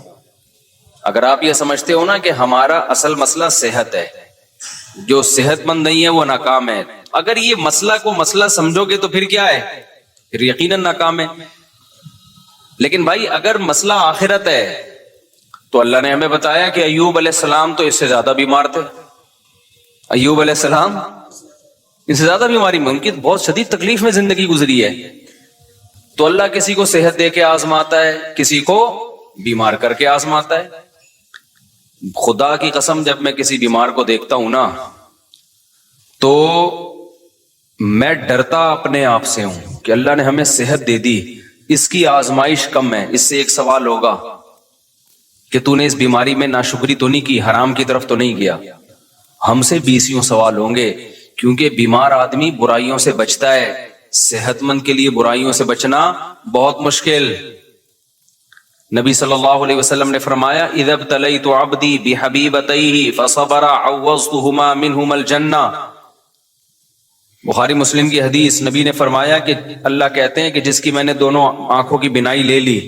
اگر آپ یہ سمجھتے ہو نا کہ ہمارا اصل مسئلہ صحت ہے، جو صحت مند نہیں ہے وہ ناکام ہے، اگر یہ مسئلہ کو مسئلہ سمجھو گے تو پھر کیا ہے؟ پھر یقیناً ناکام ہے۔ لیکن بھائی اگر مسئلہ آخرت ہے تو اللہ نے ہمیں بتایا کہ ایوب علیہ السلام تو اس سے زیادہ بیمار تھے، ایوب علیہ السلام اس سے زیادہ بیماری میں، ان کی بہت شدید تکلیف میں زندگی گزری ہے۔ تو اللہ کسی کو صحت دے کے آزماتا ہے، کسی کو بیمار کر کے آزماتا ہے۔ خدا کی قسم جب میں کسی بیمار کو دیکھتا ہوں نا تو میں ڈرتا اپنے آپ سے ہوں کہ اللہ نے ہمیں صحت دے دی، اس کی آزمائش کم ہے، اس سے ایک سوال ہوگا کہ تو نے اس بیماری میں ناشکری تو نہیں کی، حرام کی طرف تو نہیں گیا۔ ہم سے 20 سوال ہوں گے، کیونکہ بیمار آدمی برائیوں سے بچتا ہے، صحت مند کے لیے برائیوں سے بچنا بہت مشکل۔ نبی صلی اللہ علیہ وسلم نے فرمایا اذا ابتلیت عبدی بحبیبتیہ فصبر عوضتہما منہما الجنہ، بخاری مسلم کی حدیث، نبی نے فرمایا کہ اللہ کہتے ہیں کہ جس کی میں نے دونوں آنکھوں کی بینائی لے لی،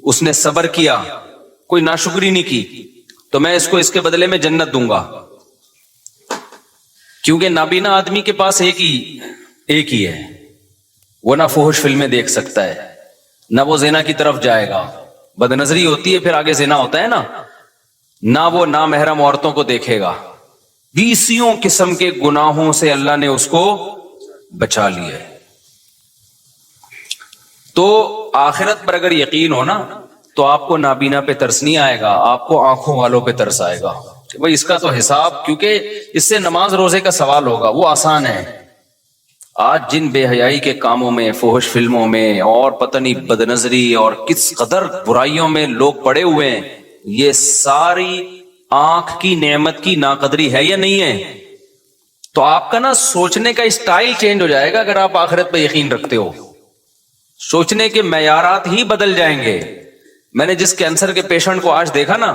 اس نے صبر کیا، کوئی ناشکری نہیں کی، تو میں اس کو اس کے بدلے میں جنت دوں گا۔ کیونکہ نابینا آدمی کے پاس ایک ہی ہے، وہ نہ فحش فلمیں دیکھ سکتا ہے، نہ وہ زنا کی طرف جائے گا. بدنظری ہوتی ہے پھر آگے زنا ہوتا ہے نا. نہ وہ نامحرم عورتوں کو دیکھے گا. 20 قسم کے گناہوں سے اللہ نے اس کو بچا لیا ہے. تو آخرت پر اگر یقین ہو نا تو آپ کو نابینا پہ ترس نہیں آئے گا, آپ کو آنکھوں والوں پہ ترس آئے گا کہ بھئی اس کا تو حساب, کیونکہ اس سے نماز روزے کا سوال ہوگا, وہ آسان ہے. آج جن بے حیائی کے کاموں میں, فحش فلموں میں اور پتہ نہیں بدنظری اور کس قدر برائیوں میں لوگ پڑے ہوئے ہیں, یہ ساری آنکھ کی نعمت کی ناقدری ہے یا نہیں ہے؟ تو آپ کا نا سوچنے کا اسٹائل چینج ہو جائے گا اگر آپ آخرت پہ یقین رکھتے ہو. سوچنے کے معیارات ہی بدل جائیں گے. میں نے جس کینسر کے پیشنٹ کو آج دیکھا نا,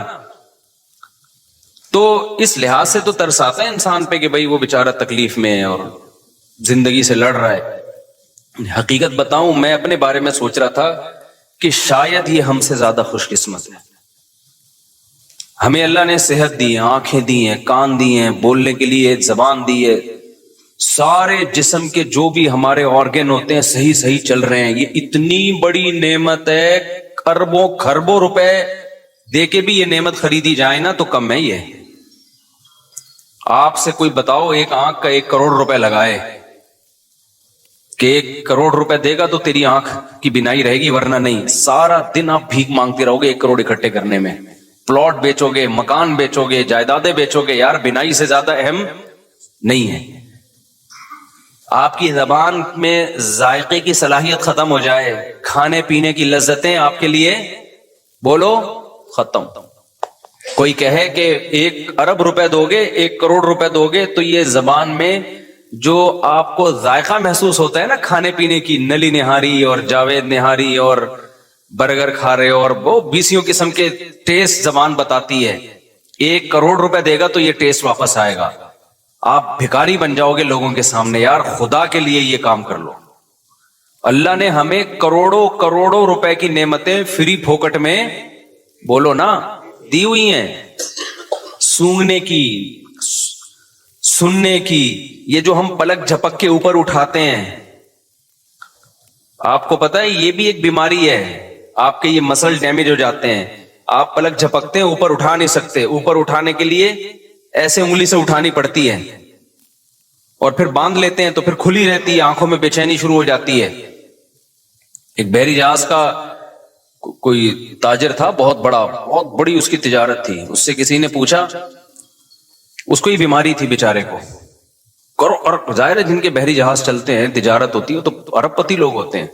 تو اس لحاظ سے تو ترس آتا ہے انسان پہ کہ بھئی وہ بیچارہ تکلیف میں ہے اور زندگی سے لڑ رہا ہے. حقیقت بتاؤں, میں اپنے بارے میں سوچ رہا تھا کہ شاید یہ ہم سے زیادہ خوش قسمت ہے. ہمیں اللہ نے صحت دی ہے, آنکھیں دی ہیں, کان دی ہیں, بولنے کے لیے زبان دی ہے, سارے جسم کے جو بھی ہمارے آرگن ہوتے ہیں صحیح صحیح چل رہے ہیں. یہ اتنی بڑی نعمت ہے, اربوں خربوں روپے دے کے بھی یہ نعمت خریدی جائے نا تو کم ہے. یہ آپ سے کوئی بتاؤ ایک آنکھ کا 1 کروڑ روپے لگائے کہ 1 کروڑ روپے دے گا تو تیری آنکھ کی بینائی رہے گی, ورنہ نہیں. سارا دن آپ بھیک مانگتے رہو گے 1 کروڑ اکٹھے کرنے میں. پلاٹ بیچو گے, مکان بیچو گے, جائیدادیں بیچو گے, یار بینائی سے زیادہ اہم نہیں ہے. آپ کی زبان میں ذائقے کی صلاحیت ختم ہو جائے, کھانے پینے کی لذتیں آپ کے لیے بولو ختم. کوئی کہے کہ 1 ارب روپے دو گے, 1 کروڑ روپے دو گے, تو یہ زبان میں جو آپ کو ذائقہ محسوس ہوتا ہے نا کھانے پینے کی, نلی نہاری اور جاوید نہاری اور برگر کھا رہے ہو, اور وہ 20 قسم کے ٹیسٹ زبان بتاتی ہے. 1 کروڑ روپے دے گا تو یہ ٹیسٹ واپس آئے گا. آپ بھکاری بن جاؤ گے لوگوں کے سامنے. یار خدا کے لیے یہ کام کر لو. اللہ نے ہمیں کروڑوں کروڑوں روپے کی نعمتیں فری پھوکٹ میں بولو نا دی ہوئی ہیں. سونگنے کی, سننے کی, یہ جو ہم پلک جھپک کے اوپر اٹھاتے ہیں, آپ کو پتا ہے یہ بھی ایک بیماری ہے. آپ کے یہ مسل ڈیمیج ہو جاتے ہیں. آپ پلک جھپکتے ہیں, اوپر اٹھا نہیں سکتے. اوپر اٹھانے کے لیے ایسے انگلی سے اٹھانی پڑتی ہے, اور پھر باندھ لیتے ہیں تو پھر کھلی رہتی ہے, آنکھوں میں بے چینی شروع ہو جاتی ہے. ایک بحری جہاز کا کوئی تاجر تھا, بہت بڑا, بہت بڑی اس کی تجارت تھی. اس سے کسی نے پوچھا, اس کو یہ بیماری تھی بیچارے کو, اور ظاہر ہے جن کے بحری جہاز چلتے ہیں, تجارت ہوتی ہے, تو ارب پتی لوگ ہوتے ہیں.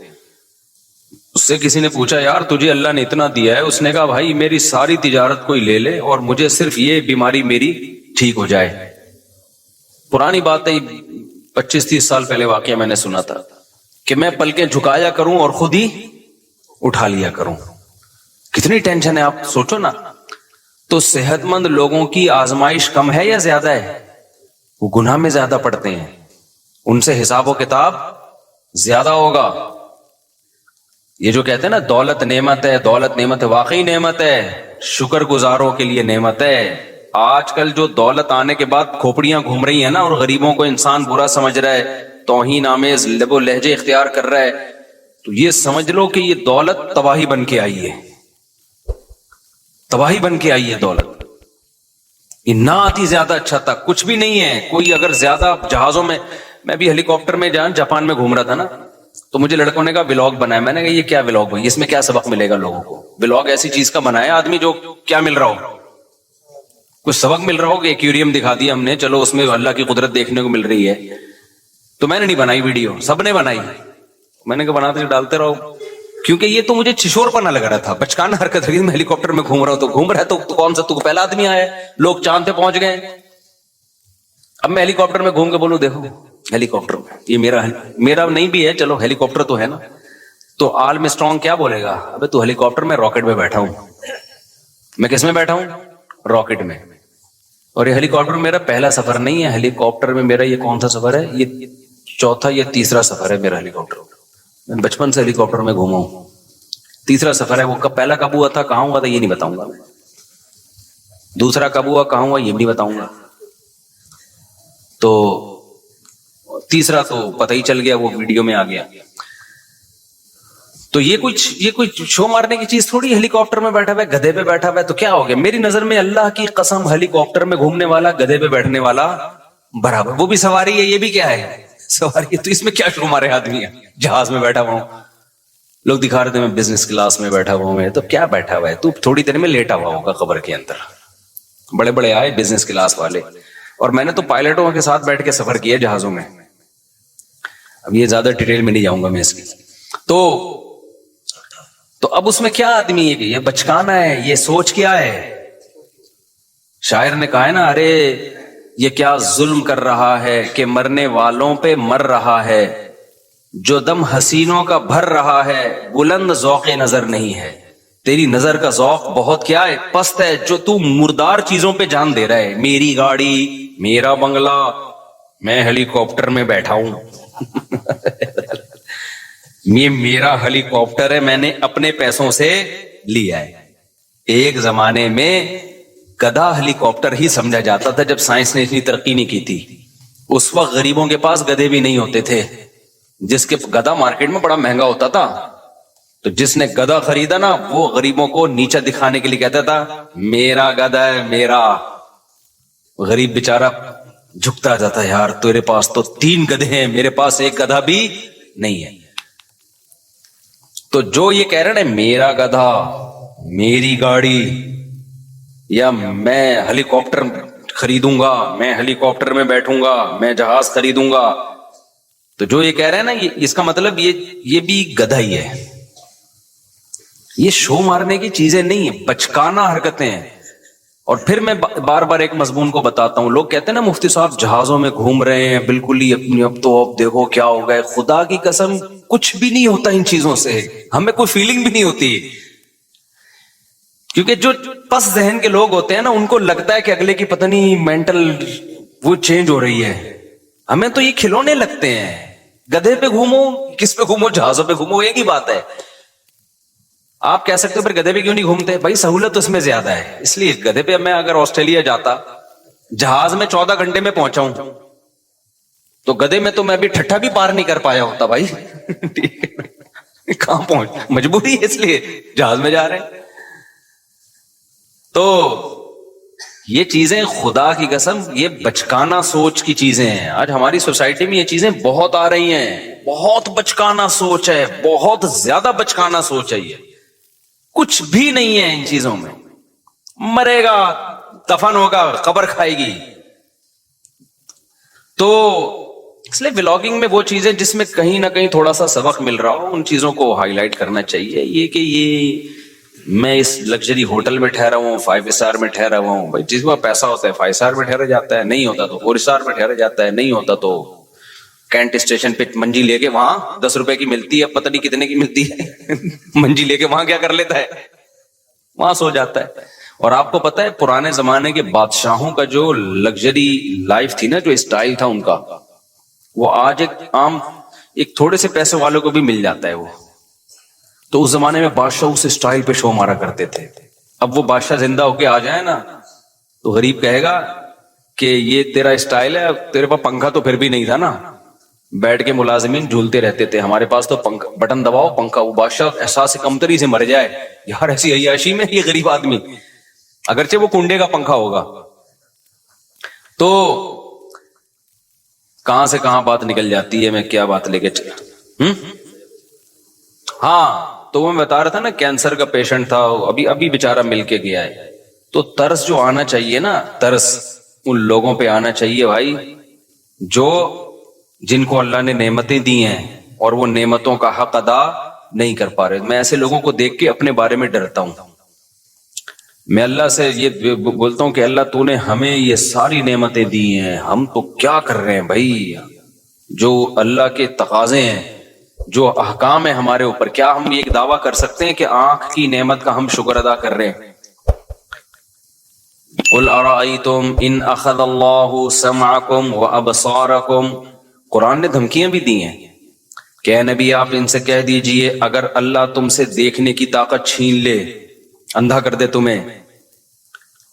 اس سے کسی نے پوچھا یار تجھے اللہ نے اتنا دیا ہے؟ اس نے کہا بھائی میری ساری تجارت کوئی لے لے اور مجھے صرف یہ بیماری میری ٹھیک ہو جائے. پرانی بات ہے, 25-30 سال پہلے واقعہ میں نے سنا تھا کہ میں پلکیں جھکایا کروں اور خود ہی اٹھا لیا کروں. کتنی ٹینشن ہے آپ سوچو نا. تو صحت مند لوگوں کی آزمائش کم ہے یا زیادہ ہے؟ وہ گناہ میں زیادہ پڑتے ہیں, ان سے حساب و کتاب زیادہ ہوگا. یہ جو کہتے ہیں نا دولت نعمت ہے, دولت نعمت ہے, واقعی نعمت ہے, شکر گزاروں کے لیے نعمت ہے. آج کل جو دولت آنے کے بعد کھوپڑیاں گھوم رہی ہیں نا, اور غریبوں کو انسان برا سمجھ رہا ہے, توہین آمیز لب و لہجے اختیار کر رہا ہے, تو یہ سمجھ لو کہ یہ دولت تباہی بن کے آئی ہے. تباہی بن کے آئی ہے دولت. یہ نہ آتی زیادہ اچھا تھا, کچھ بھی نہیں ہے. کوئی اگر زیادہ جہازوں میں بھی ہیلی کاپٹر میں جاپان میں گھوم رہا تھا نا, تو مجھے لڑکوں نے کہا ولاگ بنایا. میں نے کہا یہ کیا ولاگ بھائی, اس میں کیا سبق ملے گا لوگوں کو؟ ولاگ ایسی چیز کا بنایا آدمی جو کیا مل رہا ہو, کچھ سبق مل رہا ہو. کہ ایکویریم دکھا دیا ہم نے, چلو اس میں اللہ کی قدرت دیکھنے کو مل رہی ہے. تو میں نے نہیں بنائی ویڈیو, سب نے بنائی. میں نے کہا بناتے ڈالتے رہو, کیونکہ یہ تو مجھے چھشور پنا لگ رہا تھا, بچکانہ حرکت رہی. میں ہیلی کاپٹر میں گھوم رہا ہوں, تو گھوم رہا ہے تو کون سا, تو پہلا آدمی آیا ہے, لوگ چاند پہ پہنچ گئے. اب میں ہیلی کاپٹر میں گھوم کے بولوں دیکھو ہیلی کاپٹر یہ میرا نہیں بھی ہے, چلو ہیلی کاپٹر تو ہے نا. تو آرم اسٹرانگ کیا بولے گا, ابے تو ہیلی کاپٹر میں راکٹ میں بیٹھا ہوں. میں کس میں بیٹھا ہوں؟ راکٹ میں. اور یہ ہیلی کاپٹر میرا پہلا سفر نہیں ہے. ہیلی کاپٹر میں میرا یہ کون سا سفر ہے, یہ چوتھا یا تیسرا سفر ہے میرا ہیلی کاپٹر. میں بچپن سے ہیلی کاپٹر میں گھوما ہوں, تیسرا سفر ہے. وہ پہلا کب ہوا تھا, کہاں ہوا تھا, یہ نہیں بتاؤں گا. دوسرا کب ہوا, کہاں ہوا, یہ بھی نہیں بتاؤں گا. تو تیسرا تو پتہ ہی چل گیا, وہ ویڈیو میں آ گیا. تو یہ کوئی شو مارنے کی چیز تھوڑی. ہیلی کاپٹر میں بیٹھا ہوا ہے, گدھے پہ بیٹھا ہوا ہے, تو کیا ہو گیا؟ میری نظر میں اللہ کی قسم ہیلی کاپٹر میں گھومنے والا گدھے پہ بیٹھنے والا برابر. وہ بھی سواری ہے, یہ بھی کیا ہے؟ سواری ہے. تو اس میں کیا شو مارے آدمی ہے؟ جہاز میں بیٹھا ہوا ہوں, لوگ دکھا رہے تھے میں بزنس کلاس میں بیٹھا ہوا ہوں. میں تو کیا بیٹھا ہوا ہے تو تھوڑی دیر میں لیٹا ہوا ہوگا قبر کے اندر. بڑے بڑے آئے بزنس کلاس والے, اور میں نے تو پائلٹوں کے ساتھ بیٹھ کے سفر کیا جہازوں میں. اب یہ زیادہ ڈیٹیل میں نہیں جاؤں گا میں اس کی. تو اب اس میں کیا آدمی ہے کہ یہ بچکانا ہے, یہ سوچ کیا ہے؟ شاعر نے کہا ہے نا, ارے یہ کیا ظلم کر رہا ہے کہ مرنے والوں پہ مر رہا ہے, جو دم حسینوں کا بھر رہا ہے, بلند ذوق نظر نہیں ہے. تیری نظر کا ذوق بہت کیا ہے, پست ہے, جو تو مردار چیزوں پہ جان دے رہا ہے. میری گاڑی, میرا بنگلہ, میں ہیلی کاپٹر میں بیٹھا ہوں. یہ میرا ہیلی کاپٹر ہے, میں نے اپنے پیسوں سے لیا ہے. ایک زمانے میں گدھا ہیلی کاپٹر ہی سمجھا جاتا تھا جب سائنس نے اتنی ترقی نہیں کی تھی. اس وقت غریبوں کے پاس گدھے بھی نہیں ہوتے تھے. جس کے گدھا مارکیٹ میں بڑا مہنگا ہوتا تھا, تو جس نے گدھا خریدا نا, وہ غریبوں کو نیچا دکھانے کے لیے کہتا تھا میرا گدھا ہے میرا. غریب بیچارہ جھکتا جاتا, یار تیرے پاس تو 3 گدھے ہیں, میرے پاس ایک گدھا بھی نہیں ہے. تو جو یہ کہہ رہے ہیں میرا گدھا, میری گاڑی, یا میں ہیلی کاپٹر خریدوں گا, میں ہیلی کاپٹر میں بیٹھوں گا, میں جہاز خریدوں گا, تو جو یہ کہہ رہے ہیں نا, اس کا مطلب یہ بھی گدھا ہی ہے. یہ شو مارنے کی چیزیں نہیں ہیں, بچکانا حرکتیں ہیں. اور پھر میں بار بار ایک مضمون کو بتاتا ہوں. لوگ کہتے ہیں نا مفتی صاحب جہازوں میں گھوم رہے ہیں بالکل ہی اپنی, اب تو اب دیکھو کیا ہو گئے. خدا کی قسم کچھ بھی نہیں ہوتا ان چیزوں سے, ہمیں کوئی فیلنگ بھی نہیں ہوتی. کیونکہ جو پس ذہن کے لوگ ہوتے ہیں نا, ان کو لگتا ہے کہ اگلے کی پتہ نہیں مینٹل وہ چینج ہو رہی ہے. ہمیں تو یہ کھلونے لگتے ہیں. گدھے پہ گھومو, کس پہ گھومو, جہازوں پہ گھومو, ایک ہی بات ہے. آپ کہہ سکتے ہو پھر گدھے پہ کیوں نہیں گھومتے؟ بھائی سہولت اس میں زیادہ ہے, اس لیے. گدھے پہ میں اگر آسٹریلیا جاتا, جہاز میں 14 گھنٹے میں پہنچا ہوں, تو گدھے میں تو میں بھی ٹھٹھا بھی پار نہیں کر پایا ہوتا بھائی. کہاں پہنچ, مجبوری ہے, اس لیے جہاز میں جا رہے ہیں. تو یہ چیزیں خدا کی قسم یہ بچکانا سوچ کی چیزیں ہیں. آج ہماری سوسائٹی میں یہ چیزیں بہت آ رہی ہیں. بہت بچکانا سوچ ہے, بہت زیادہ بچکانا سوچ ہے. یہ کچھ بھی نہیں ہے ان چیزوں میں. مرے گا, دفن ہوگا, قبر کھائے گی. تو اس لیے ولاگنگ میں وہ چیزیں جس میں کہیں نہ کہیں تھوڑا سا سبق مل رہا ہو, ان چیزوں کو ہائی لائٹ کرنا چاہیے. یہ کہ یہ میں اس لگژری ہوٹل میں ٹھہرا ہوں, 5 اسٹار میں ٹھہرا ہوا ہوں. بھائی جس میں پیسہ ہوتا ہے 5 اسٹار میں ٹھہرا جاتا ہے, نہیں ہوتا تو 4 اسٹار میں ٹھہرا جاتا ہے, نہیں ہوتا تو کینٹ اسٹیشن پہ منجی لے کے, وہاں 10 روپے کی ملتی ہے, پتہ نہیں کتنے کی ملتی ہے, منجی لے کے وہاں کیا کر لیتا ہے, وہاں سو جاتا ہے. اور آپ کو پتا ہے پرانے زمانے کے بادشاہوں کا جو لگژری لائف تھی نا, جو اسٹائل تھا ان کا, وہ آج ایک تھوڑے سے پیسے والوں کو بھی مل جاتا ہے. وہ تو اس زمانے میں بادشاہ اس اسٹائل پہ شو مارا کرتے تھے. اب وہ بادشاہ زندہ ہو کے آ جائے نا, تو غریب کہے گا کہ یہ تیرا اسٹائل ہے, تیرے پاس پنکھا تو پھر بھی نہیں تھا نا, بیٹھ کے ملازمین جھولتے رہتے تھے, ہمارے پاس تو بٹن دباؤ پنکھا. وہ بادشاہ احساس کمتری سے مر جائے, یار ایسی عیاشی میں یہ غریب آدمی, اگرچہ وہ کنڈے کا پنکھا ہوگا. تو کہاں سے کہاں بات نکل جاتی ہے, میں کیا بات لے کے چلا. ہاں, تو وہ میں بتا رہا تھا نا, کینسر کا پیشنٹ تھا, ابھی بیچارہ مل کے گیا ہے. تو ترس جو آنا چاہیے نا, ترس ان لوگوں پہ آنا چاہیے بھائی جو جن کو اللہ نے نعمتیں دی ہیں اور وہ نعمتوں کا حق ادا نہیں کر پا رہے. میں ایسے لوگوں کو دیکھ کے اپنے بارے میں ڈرتا ہوں. میں اللہ سے یہ بولتا ہوں کہ اللہ تو نے ہمیں یہ ساری نعمتیں دی ہیں, ہم تو کیا کر رہے ہیں بھائی. جو اللہ کے تقاضے ہیں, جو احکام ہے ہمارے اوپر, کیا ہم یہ دعویٰ کر سکتے ہیں کہ آنکھ کی نعمت کا ہم شکر ادا کر رہے ہیں؟ قل ارأیتم ان اخذ اللہ سمعکم وابصارکم. قرآن نے دھمکیاں بھی دی ہیں کہ اے نبی آپ ان سے کہہ دیجئے اگر اللہ تم سے دیکھنے کی طاقت چھین لے, اندھا کر دے تمہیں,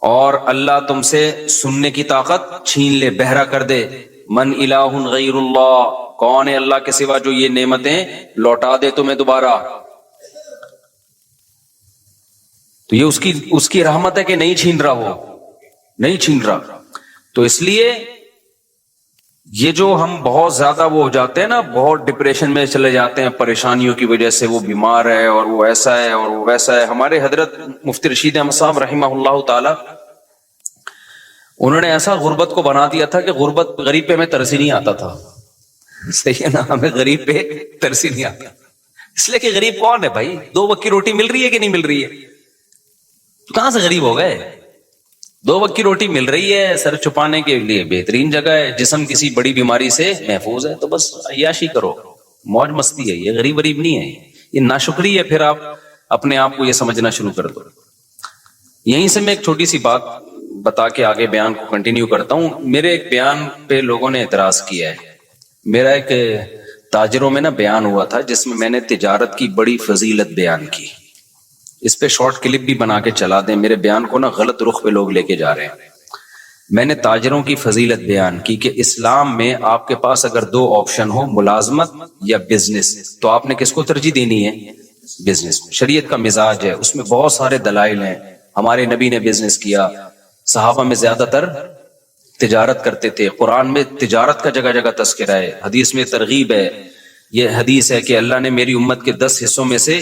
اور اللہ تم سے سننے کی طاقت چھین لے, بہرا کر دے, من الہ غیر اللہ, کون ہے اللہ کے سوا جو یہ نعمتیں لوٹا دے تمہیں دوبارہ, تو یہ اس کی رحمت ہے کہ نہیں چھین رہا، وہ نہیں چھین رہا. تو اس لیے یہ جو ہم بہت زیادہ وہ ہو جاتے ہیں نا، بہت ڈپریشن میں چلے جاتے ہیں پریشانیوں کی وجہ سے، وہ بیمار ہے اور وہ ایسا ہے اور وہ ویسا ہے. ہمارے حضرت مفتی رشید احمد صاحب رحمہ اللہ تعالی، انہوں نے ایسا غربت کو بنا دیا تھا کہ غربت، غریب پہ ہمیں ترس ہی نہیں آتا تھا. صحیح ہے نا، ہمیں غریب پہ ترس ہی نہیں آتا، اس لیے کہ غریب کون ہے بھائی؟ 2 وقت کی روٹی مل رہی ہے کہ نہیں مل رہی ہے؟ کہاں سے غریب ہو گئے؟ 2 وقت کی روٹی مل رہی ہے، سر چھپانے کے لیے بہترین جگہ ہے، جسم کسی بڑی بیماری سے محفوظ ہے، تو بس عیاشی کرو، موج مستی ہے. یہ غریب غریب نہیں ہے، یہ ناشکری ہے. پھر آپ اپنے آپ کو یہ سمجھنا شروع کر دو. یہیں سے میں ایک چھوٹی سی بات بتا کے آگے بیان کو کنٹینیو کرتا ہوں. میرے ایک بیان پہ لوگوں نے اعتراض کیا ہے. میرا ایک تاجروں میں نا بیان ہوا تھا جس میں میں نے تجارت کی بڑی فضیلت بیان کی. اس پہ شارٹ کلپ بھی بنا کے چلا دیں، میرے بیان کو نا غلط رخ پہ لوگ لے کے جا رہے ہیں. میں نے تاجروں کی فضیلت بیان کی کہ اسلام میں آپ کے پاس اگر 2 آپشن ہو، ملازمت یا بزنس، تو آپ نے کس کو ترجیح دینی ہے؟ بزنس. شریعت کا مزاج ہے، اس میں بہت سارے دلائل ہیں. ہمارے نبی نے بزنس کیا، صحابہ میں زیادہ تر تجارت کرتے تھے. قرآن میں تجارت کا جگہ جگہ تذکرہ ہے، حدیث میں ترغیب ہے. یہ حدیث ہے کہ اللہ نے میری امت کے 10 حصوں میں سے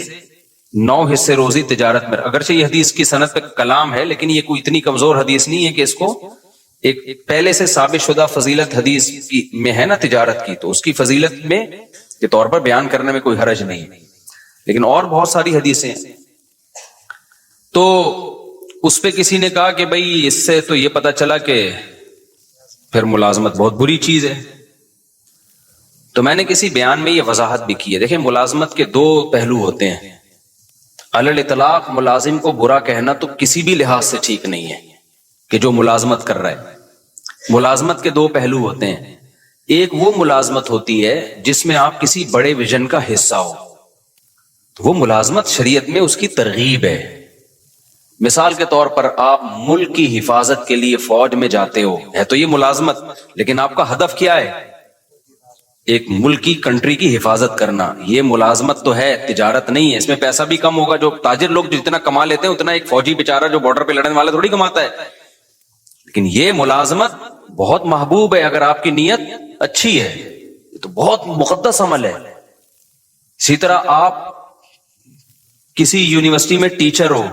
9 حصے روزی تجارت میں. اگرچہ یہ حدیث کی سند پہ کلام ہے، لیکن یہ کوئی اتنی کمزور حدیث نہیں ہے کہ اس کو ایک پہلے سے ثابت شدہ فضیلت حدیث کی میں ہے نا تجارت کی، تو اس کی فضیلت میں کے طور پر بیان کرنے میں کوئی حرج نہیں. لیکن اور بہت ساری حدیثیں ہیں. تو اس پہ کسی نے کہا کہ بھائی اس سے تو یہ پتا چلا کہ پھر ملازمت بہت بری چیز ہے. تو میں نے کسی بیان میں یہ وضاحت بھی کی ہے. دیکھیں، ملازمت کے 2 پہلو ہوتے ہیں. علی الاطلاق ملازم کو برا کہنا تو کسی بھی لحاظ سے ٹھیک نہیں ہے کہ جو ملازمت کر رہا ہے. ملازمت کے 2 پہلو ہوتے ہیں. ایک وہ ملازمت ہوتی ہے جس میں آپ کسی بڑے ویژن کا حصہ ہو، وہ ملازمت شریعت میں اس کی ترغیب ہے. مثال کے طور پر آپ ملک کی حفاظت کے لیے فوج میں جاتے ہو، ہے تو یہ ملازمت، لیکن آپ کا ہدف کیا ہے؟ ایک ملک کی کنٹری کی حفاظت کرنا. یہ ملازمت تو ہے، تجارت نہیں ہے. اس میں پیسہ بھی کم ہوگا. جو تاجر لوگ جتنا کما لیتے ہیں اتنا ایک فوجی بیچارہ جو بارڈر پہ لڑنے والا تھوڑی کماتا ہے. لیکن یہ ملازمت بہت محبوب ہے اگر آپ کی نیت اچھی ہے، یہ تو بہت مقدس عمل ہے. اسی طرح آپ کسی یونیورسٹی میں ٹیچر ہو،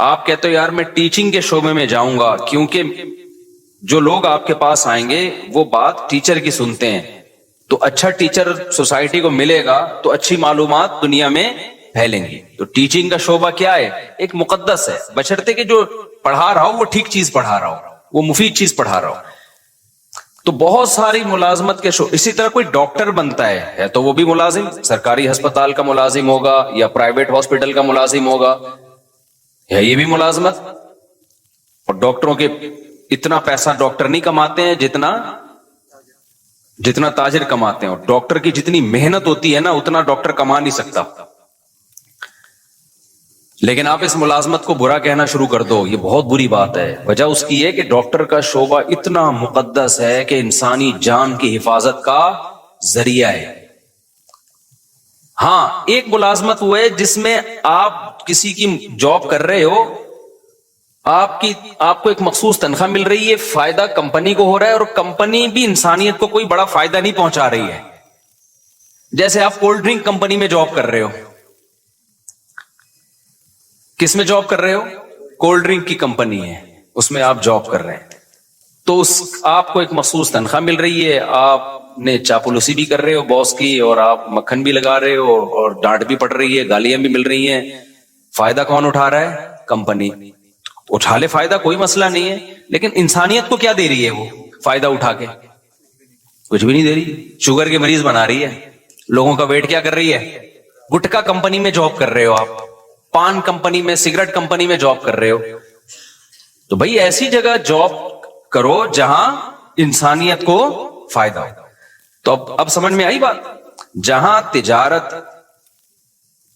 آپ کہتے ہو یار میں ٹیچنگ کے شعبے میں جاؤں گا، کیونکہ جو لوگ آپ کے پاس آئیں گے وہ بات ٹیچر کی سنتے ہیں، تو اچھا ٹیچر سوسائٹی کو ملے گا تو اچھی معلومات دنیا میں پھیلیں گی. تو ٹیچنگ کا شعبہ کیا ہے؟ ایک مقدس ہے، بشرطے کہ جو پڑھا رہا ہو وہ ٹھیک چیز پڑھا رہا ہو، وہ مفید چیز پڑھا رہا ہو. تو بہت ساری ملازمت کے شعبے. اسی طرح کوئی ڈاکٹر بنتا ہے تو وہ بھی ملازم، سرکاری ہسپتال کا ملازم ہوگا یا پرائیویٹ ہاسپٹل کا ملازم ہوگا، ہے یہ بھی ملازمت. اور ڈاکٹروں کے اتنا پیسہ ڈاکٹر نہیں کماتے ہیں جتنا تاجر کماتے ہیں. اور ڈاکٹر کی جتنی محنت ہوتی ہے نا اتنا ڈاکٹر کما نہیں سکتا. لیکن آپ اس ملازمت کو برا کہنا شروع کر دو، یہ بہت بری بات ہے. وجہ اس کی ہے کہ ڈاکٹر کا شعبہ اتنا مقدس ہے کہ انسانی جان کی حفاظت کا ذریعہ ہے. ہاں، ایک ملازمت وہ ہے جس میں آپ کسی کی جاب کر رہے ہو، آپ کو ایک مخصوص تنخواہ مل رہی ہے، فائدہ کمپنی کو ہو رہا ہے، اور کمپنی بھی انسانیت کو کوئی بڑا فائدہ نہیں پہنچا رہی ہے. جیسے آپ کولڈ ڈرنک کمپنی میں جاب کر رہے ہو. کس میں جاب کر رہے ہو؟ کولڈ ڈرنک کی کمپنی ہے، اس میں آپ جاب کر رہے ہیں. تو آپ کو ایک مخصوص تنخواہ مل رہی ہے، آپ نے چاپلوسی بھی کر رہے ہو باس کی، اور آپ مکھن بھی لگا رہے ہو، اور ڈانٹ بھی پڑ رہی ہے، گالیاں بھی مل رہی ہیں. فائدہ کون اٹھا رہا ہے؟ کمپنی. اٹھا لے فائدہ، کوئی مسئلہ نہیں ہے، لیکن انسانیت کو کیا دے رہی ہے وہ فائدہ اٹھا کے؟ کچھ بھی نہیں دے رہی. شوگر کے مریض بنا رہی ہے، لوگوں کا ویٹ کیا کر رہی ہے؟ گٹکا کمپنی میں جاب کر رہے ہو آپ، پان کمپنی میں، سگریٹ کمپنی میں جاب کر رہے ہو. تو بھائی ایسی جگہ جاب کرو جہاں انسانیت کو فائدہ ہو. تو اب سمجھ میں آئی بات؟ جہاں تجارت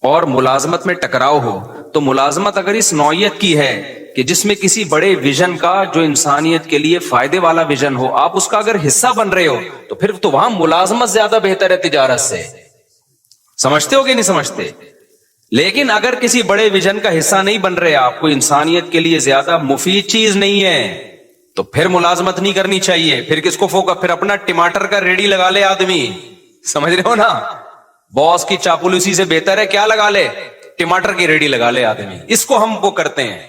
اور ملازمت میں ٹکراؤ ہو، تو ملازمت اگر اس نوعیت کی ہے کہ جس میں کسی بڑے ویژن کا جو انسانیت کے لیے فائدے والا ویژن ہو، آپ اس کا اگر حصہ بن رہے ہو، تو پھر تو وہاں ملازمت زیادہ بہتر ہے تجارت سے. سمجھتے ہو کہ نہیں سمجھتے؟ لیکن اگر کسی بڑے ویژن کا حصہ نہیں بن رہے آپ کو، انسانیت کے لیے زیادہ مفید چیز نہیں ہے، تو پھر ملازمت نہیں کرنی چاہیے. پھر کس کو فوکس، پھر اپنا ٹماٹر کا ریڈی لگا لے آدمی. سمجھ رہے ہو نا؟ باس کی چاپلوسی سے بہتر ہے کیا لگا لے؟ ٹماٹر کی ریڈی لگا لے آدمی. اس کو ہم وہ کرتے ہیں،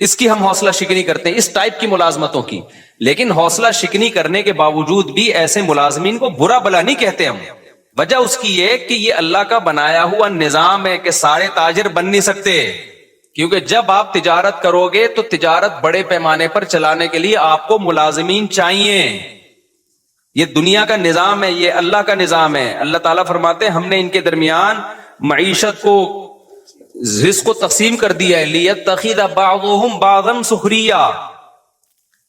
اس کی ہم حوصلہ شکنی کرتے ہیں، اس ٹائپ کی ملازمتوں کی. لیکن حوصلہ شکنی کرنے کے باوجود بھی ایسے ملازمین کو برا بلا نہیں کہتے ہم. وجہ اس کی یہ کہ یہ اللہ کا بنایا ہوا نظام ہے کہ سارے تاجر بن نہیں سکتے. کیونکہ جب آپ تجارت کرو گے تو تجارت بڑے پیمانے پر چلانے کے لیے آپ کو ملازمین چاہیے. یہ دنیا کا نظام ہے، یہ اللہ کا نظام ہے. اللہ تعالیٰ فرماتے ہیں ہم نے ان کے درمیان معیشت کو، رزق کو تقسیم کر دیا ہے. لیتخذ بعضهم بعضا سخریا،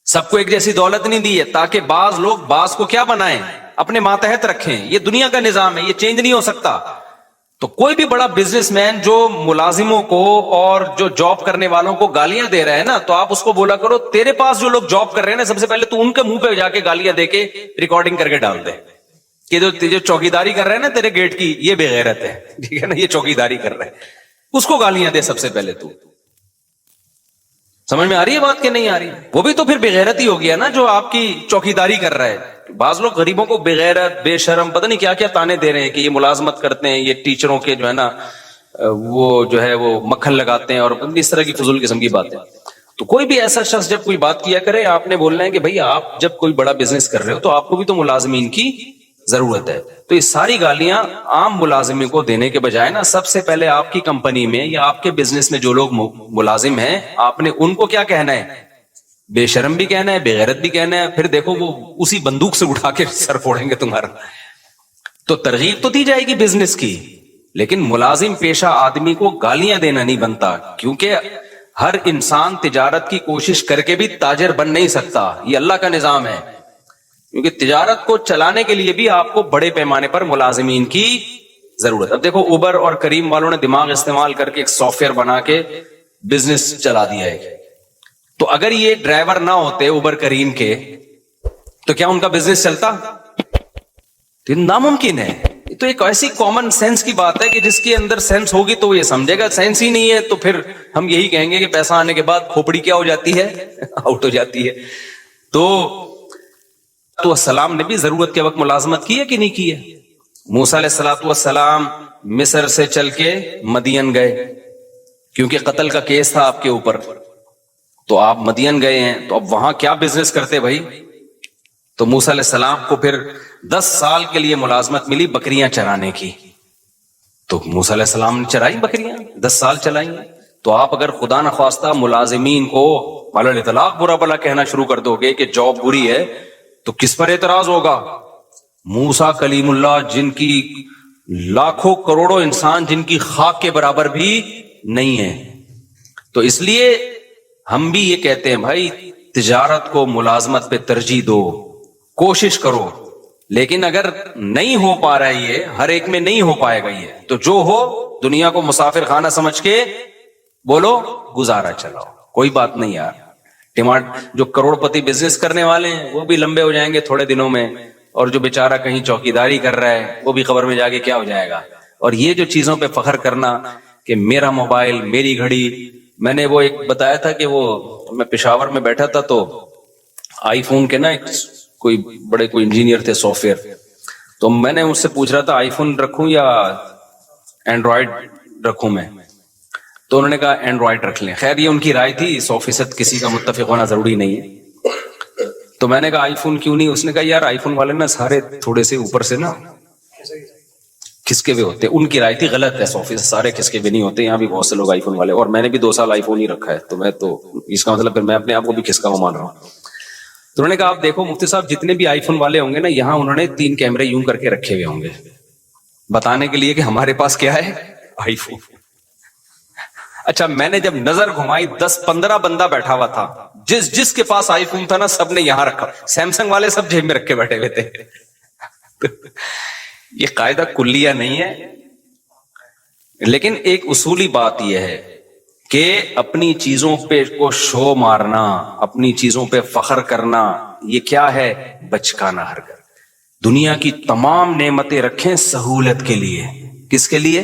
سب کو ایک جیسی دولت نہیں دی ہے تاکہ بعض لوگ بعض کو کیا بنائیں، اپنے ماتحت رکھیں. یہ دنیا کا نظام ہے، یہ چینج نہیں ہو سکتا. تو کوئی بھی بڑا بزنس مین جو ملازموں کو اور جو جاب کرنے والوں کو گالیاں دے رہا ہے نا، تو آپ اس کو بولا کرو تیرے پاس جو لوگ جاب کر رہے ہیں نا، سب سے پہلے تو ان کے منہ پہ جا کے گالیاں دے کے ریکارڈنگ کر کے ڈال دے کہ جو چوکیداری کر رہے ہیں نا تیرے گیٹ کی، یہ بے غیرت ہے، ٹھیک ہے نا، یہ چوکیداری کر رہے ہیں. اس کو گالیاں دے سب سے پہلے. تو سمجھ میں آ رہی ہے بات کہ نہیں آ رہی؟ وہ بھی تو پھر بغیرت ہی ہو گیا نا جو آپ کی چوکیداری کر رہا ہے. بعض لوگ غریبوں کو بغیرت، بے شرم، پتہ نہیں کیا کیا تانے دے رہے ہیں کہ یہ ملازمت کرتے ہیں، یہ ٹیچروں کے جو ہے نا وہ جو ہے وہ مکھن لگاتے ہیں، اور اس طرح کی فضول قسم کی باتیں. تو کوئی بھی ایسا شخص جب کوئی بات کیا کرے، آپ نے بولنا ہے کہ بھائی آپ جب کوئی بڑا بزنس کر رہے ہو تو آپ کو بھی تو ملازمین کی ضرورت ہے. تو یہ ساری گالیاں عام ملازمین کو دینے کے بجائے نا، سب سے پہلے آپ کی کمپنی میں یا آپ کے بزنس میں جو لوگ ملازم ہیں، آپ نے ان کو کیا کہنا ہے؟ بے شرم بھی کہنا ہے، بے غیرت بھی کہنا ہے. پھر دیکھو وہ اسی بندوق سے اٹھا کے سر پھوڑیں گے تمہارا. تو ترغیب تو دی جائے گی بزنس کی، لیکن ملازم پیشہ آدمی کو گالیاں دینا نہیں بنتا. کیونکہ ہر انسان تجارت کی کوشش کر کے بھی تاجر بن نہیں سکتا، یہ اللہ کا نظام ہے. کیونکہ تجارت کو چلانے کے لیے بھی آپ کو بڑے پیمانے پر ملازمین کی ضرورت. اب دیکھو اوبر اور کریم والوں نے دماغ استعمال کر کے ایک سافٹ ویئر بنا کے بزنس چلا دیا ہے. تو اگر یہ ڈرائیور نہ ہوتے اوبر کریم کے تو کیا ان کا بزنس چلتا؟ تو یہ ناممکن ہے. تو ایک ایسی کامن سینس کی بات ہے کہ جس کے اندر سینس ہوگی تو وہ یہ سمجھے گا. سینس ہی نہیں ہے تو پھر ہم یہی کہیں گے کہ پیسہ آنے کے بعد کھوپڑی کیا ہو جاتی ہے؟ آؤٹ ہو جاتی ہے. تو السلام نے بھی ضرورت کے وقت ملازمت کی ہے کہ نہیں کی ہے؟ موسیٰ علیہ السلام مصر سے چل کے مدین گئے کیونکہ قتل کا کیس تھا آپ کے اوپر. تو آپ مدین گئے ہیں تو اب وہاں کیا بزنس کرتے بھائی؟ تو موسیٰ علیہ السلام کو پھر 10 سال کے لیے ملازمت ملی بکریاں چرانے کی. تو موسیٰ علیہ السلام نے چرائی بکریاں، 10 سال چلائیں. تو آپ اگر خدا نخواستہ ملازمین کو علی الاطلاق برا بلا کہنا شروع کر دو گے کہ جاب بری ہے تو کس پر اعتراض ہوگا؟ موسیٰ کلیم اللہ جن کی لاکھوں کروڑوں انسان جن کی خاک کے برابر بھی نہیں ہے. تو اس لیے ہم بھی یہ کہتے ہیں بھائی تجارت کو ملازمت پہ ترجیح دو، کوشش کرو. لیکن اگر نہیں ہو پا رہا ہے، یہ ہر ایک میں نہیں ہو پائے گا، یہ تو جو ہو دنیا کو مسافر خانہ سمجھ کے بولو گزارا چلاؤ، کوئی بات نہیں یار. جو کروڑ پتی بزنس کرنے والے ہیں وہ بھی لمبے ہو جائیں گے تھوڑے دنوں میں، اور جو بیچارہ کہیں چوکیداری کر رہا ہے وہ بھی قبر میں جا کے کیا ہو جائے گا. اور یہ جو چیزوں پہ فخر کرنا کہ میرا موبائل، میری گھڑی، میں نے وہ ایک بتایا تھا کہ وہ میں پشاور میں بیٹھا تھا تو آئی فون کے نا کوئی بڑے کوئی انجینئر تھے سافٹ ویئر، تو میں نے اس سے پوچھ رہا تھا آئی فون رکھوں یا اینڈرائڈ رکھوں میں، تو انہوں نے کہا اینڈرائڈ رکھ لیں. خیر یہ ان کی رائے تھی، 100% کسی کا متفق ہونا ضروری نہیں ہے. تو میں نے کہا آئی فون کیوں نہیں؟ اس نے کہا یار آئی فون والے نا سارے تھوڑے سے اوپر سے نا کھسکے ہوئے ہوتے. ان کی رائے تھی غلط ہے، 100% سارے کھسکے ہوئے نہیں ہوتے. یہاں بھی بہت سے لوگ آئی فون والے، اور میں نے بھی 2 سال آئی فون ہی رکھا ہے، تو میں تو اس کا مطلب پھر میں اپنے آپ کو بھی کھسکا ہوا مان رہا ہوں. تو انہوں نے کہا آپ دیکھو مفتی صاحب جتنے بھی آئی فون والے ہوں گے نا، یہاں انہوں نے 3 کیمرے یوں کر کے رکھے ہوئے ہوں گے بتانے کے لیے کہ ہمارے پاس کیا ہے، آئی فون. اچھا میں نے جب نظر گھمائی 10-15 بندہ بیٹھا ہوا تھا، جس کے پاس آئی فون تھا نا سب نے یہاں رکھا، سیمسنگ والے سب جیب میں رکھ کے بیٹھے ہوئے تھے. یہ قاعدہ کلیہ نہیں ہے، لیکن ایک اصولی بات یہ ہے کہ اپنی چیزوں پہ کو شو مارنا، اپنی چیزوں پہ فخر کرنا، یہ کیا ہے؟ بچکانہ حرکت. دنیا کی تمام نعمتیں رکھیں سہولت کے لیے. کس کے لیے؟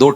2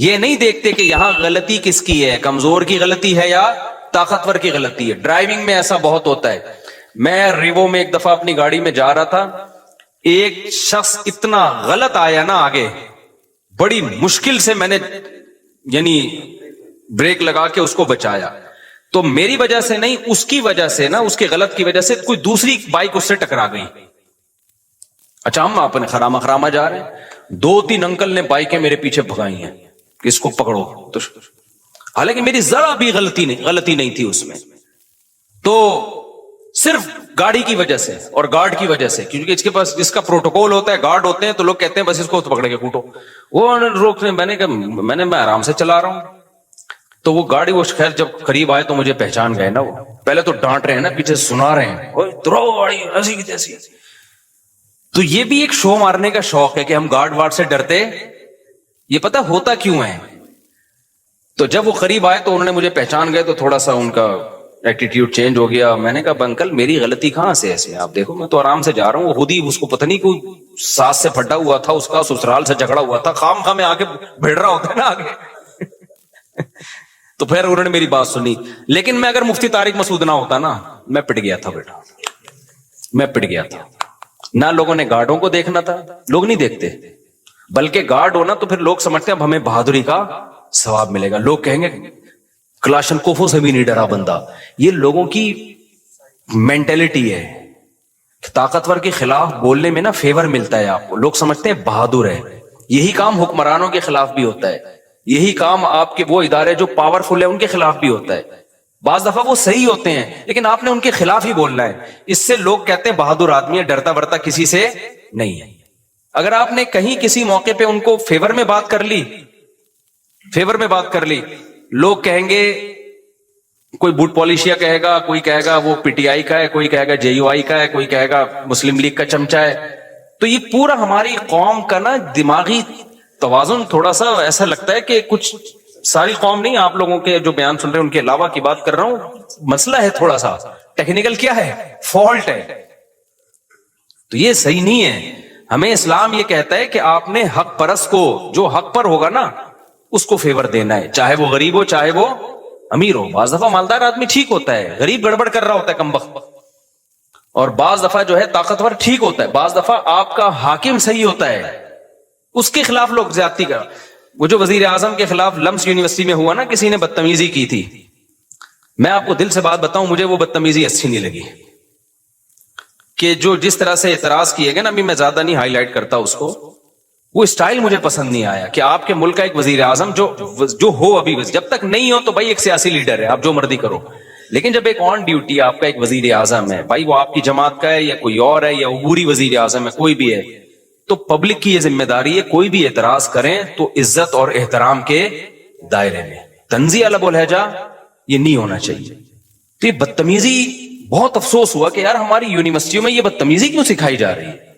یہ نہیں دیکھتے کہ یہاں غلطی کس کی ہے, کمزور کی غلطی ہے یا طاقتور کی غلطی ہے. ڈرائیونگ میں ایسا بہت ہوتا ہے. میں ریوو میں ایک دفعہ اپنی گاڑی میں جا رہا تھا, ایک شخص اتنا غلط آیا نا آگے, بڑی مشکل سے میں نے یعنی بریک لگا کے اس کو بچایا. تو میری وجہ سے نہیں, اس کی وجہ سے نا, اس کے غلط کی وجہ سے کوئی دوسری بائک اس سے ٹکرا گئی. اچھا ہم اپنے خرامہ جا رہے ہیں, 2-3 انکل نے بائکیں میرے پیچھے بھگائی ہیں کہ اس کو پکڑو, تو حالانکہ میری ذرا بھی غلطی نہیں تھی اس میں. تو صرف گاڑی کی وجہ سے اور گارڈ کی وجہ سے, کیونکہ اس کے پاس جس کا پروٹوکول ہوتا ہے, گارڈ ہوتے ہیں, تو لوگ کہتے ہیں بس اس کو پکڑ کے کوٹو. وہ روکنے, میں آرام سے چلا رہا ہوں. تو وہ گاڑی, وہ خیر جب قریب آئے تو مجھے پہچان گئے نا. وہ پہلے تو ڈانٹ رہے ہیں نا, پیچھے سنا رہے ہیں ایسی کی تیسی. تو یہ بھی ایک شو مارنے کا شوق ہے کہ ہم گارڈ وارڈ سے ڈرتے. یہ پتہ ہوتا کیوں ہے. تو جب وہ قریب آئے تو انہوں نے مجھے پہچان گئے, تو تھوڑا سا ان کا ایٹیٹیوڈ چینج ہو گیا. میں نے کہا انکل میری غلطی کہاں سے ایسے, آپ دیکھو میں تو آرام سے جا رہا ہوں. وہ خود ہی اس کو پتہ نہیں کوئی ساس سے پھٹا ہوا تھا, اس کا سسرال سے جھگڑا ہوا تھا, خام میں آگے بھیڑ رہا ہوتا ہے نا آگے. تو پھر انہوں نے میری بات سنی. لیکن میں اگر مفتی طارق مسعود نہ ہوتا نا, میں پٹ گیا تھا بیٹا, میں پٹ گیا تھا. نہ لوگوں نے گارڈوں کو دیکھنا تھا, لوگ نہیں دیکھتے, بلکہ گارڈ ہونا تو پھر لوگ سمجھتے ہیں اب ہمیں بہادری کا ثواب ملے گا. لوگ کہیں گے کلاشنکوفوں سے بھی نہیں ڈرا بندہ. یہ لوگوں کی مینٹلٹی ہے. طاقتور کے خلاف بولنے میں نا فیور ملتا ہے آپ کو, لوگ سمجھتے ہیں بہادر ہے. یہی کام حکمرانوں کے خلاف بھی ہوتا ہے, یہی کام آپ کے وہ ادارے جو پاورفل ہے ان کے خلاف بھی ہوتا ہے. بعض دفعہ وہ صحیح ہوتے ہیں لیکن آپ نے ان کے خلاف ہی بولنا ہے. اس سے لوگ کہتے ہیں بہادر آدمی ہے, ڈرتا ورتا کسی سے نہیں ہے. اگر آپ نے کہیں کسی موقع پہ ان کو فیور میں بات کر لی, لوگ کہیں گے, کوئی بوٹ پالیشیا کہے گا, کوئی کہے گا وہ پی ٹی آئی کا ہے, کوئی کہے گا جے یو آئی کا ہے, کوئی کہے گا مسلم لیگ کا چمچہ ہے. تو یہ پورا ہماری قوم کا نا دماغی توازن تھوڑا سا ایسا لگتا ہے کہ کچھ, ساری قوم نہیں, آپ لوگوں کے جو بیان سن رہے ہیں ان کے علاوہ کی بات کر رہا ہوں, مسئلہ ہے تھوڑا سا ٹیکنیکل, کیا ہے, فالٹ ہے. تو یہ صحیح نہیں ہے. ہمیں اسلام یہ کہتا ہے کہ آپ نے حق پرست کو, جو حق پر ہوگا نا اس کو فیور دینا ہے, چاہے وہ غریب ہو چاہے وہ امیر ہو. بعض دفعہ مالدار آدمی ٹھیک ہوتا ہے, غریب گڑبڑ کر رہا ہوتا ہے کمبخت. اور بعض دفعہ جو ہے طاقتور ٹھیک ہوتا ہے, بعض دفعہ آپ کا حاکم صحیح ہوتا ہے, اس کے خلاف لوگ زیادتی کر. وہ جو وزیر اعظم کے خلاف لمس یونیورسٹی میں ہوا نا, کسی نے بدتمیزی کی تھی, میں آپ کو دل سے بات بتاؤں, مجھے وہ بدتمیزی اچھی نہیں لگی. کہ جو جس طرح سے اعتراض کیے گئے نا, ابھی میں زیادہ نہیں ہائی لائٹ کرتا اس کو, وہ اسٹائل مجھے پسند نہیں آیا. کہ آپ کے ملک کا ایک وزیر اعظم جو ہو, ابھی جب تک نہیں ہو تو بھائی ایک سیاسی لیڈر ہے, آپ جو مرضی کرو. لیکن جب ایک آن ڈیوٹی آپ کا ایک وزیر اعظم ہے, بھائی وہ آپ کی جماعت کا ہے یا کوئی اور ہے, یا عبوری وزیر اعظم ہے, کوئی بھی ہے, تو پبلک کی یہ ذمہ داری ہے, کوئی بھی اعتراض کریں تو عزت اور احترام کے دائرے میں. طنزیہ لب و لہجہ یہ نہیں ہونا چاہیے. تو یہ بدتمیزی, بہت افسوس ہوا کہ یار ہماری یونیورسٹیوں میں یہ بدتمیزی کیوں سکھائی جا رہی ہے.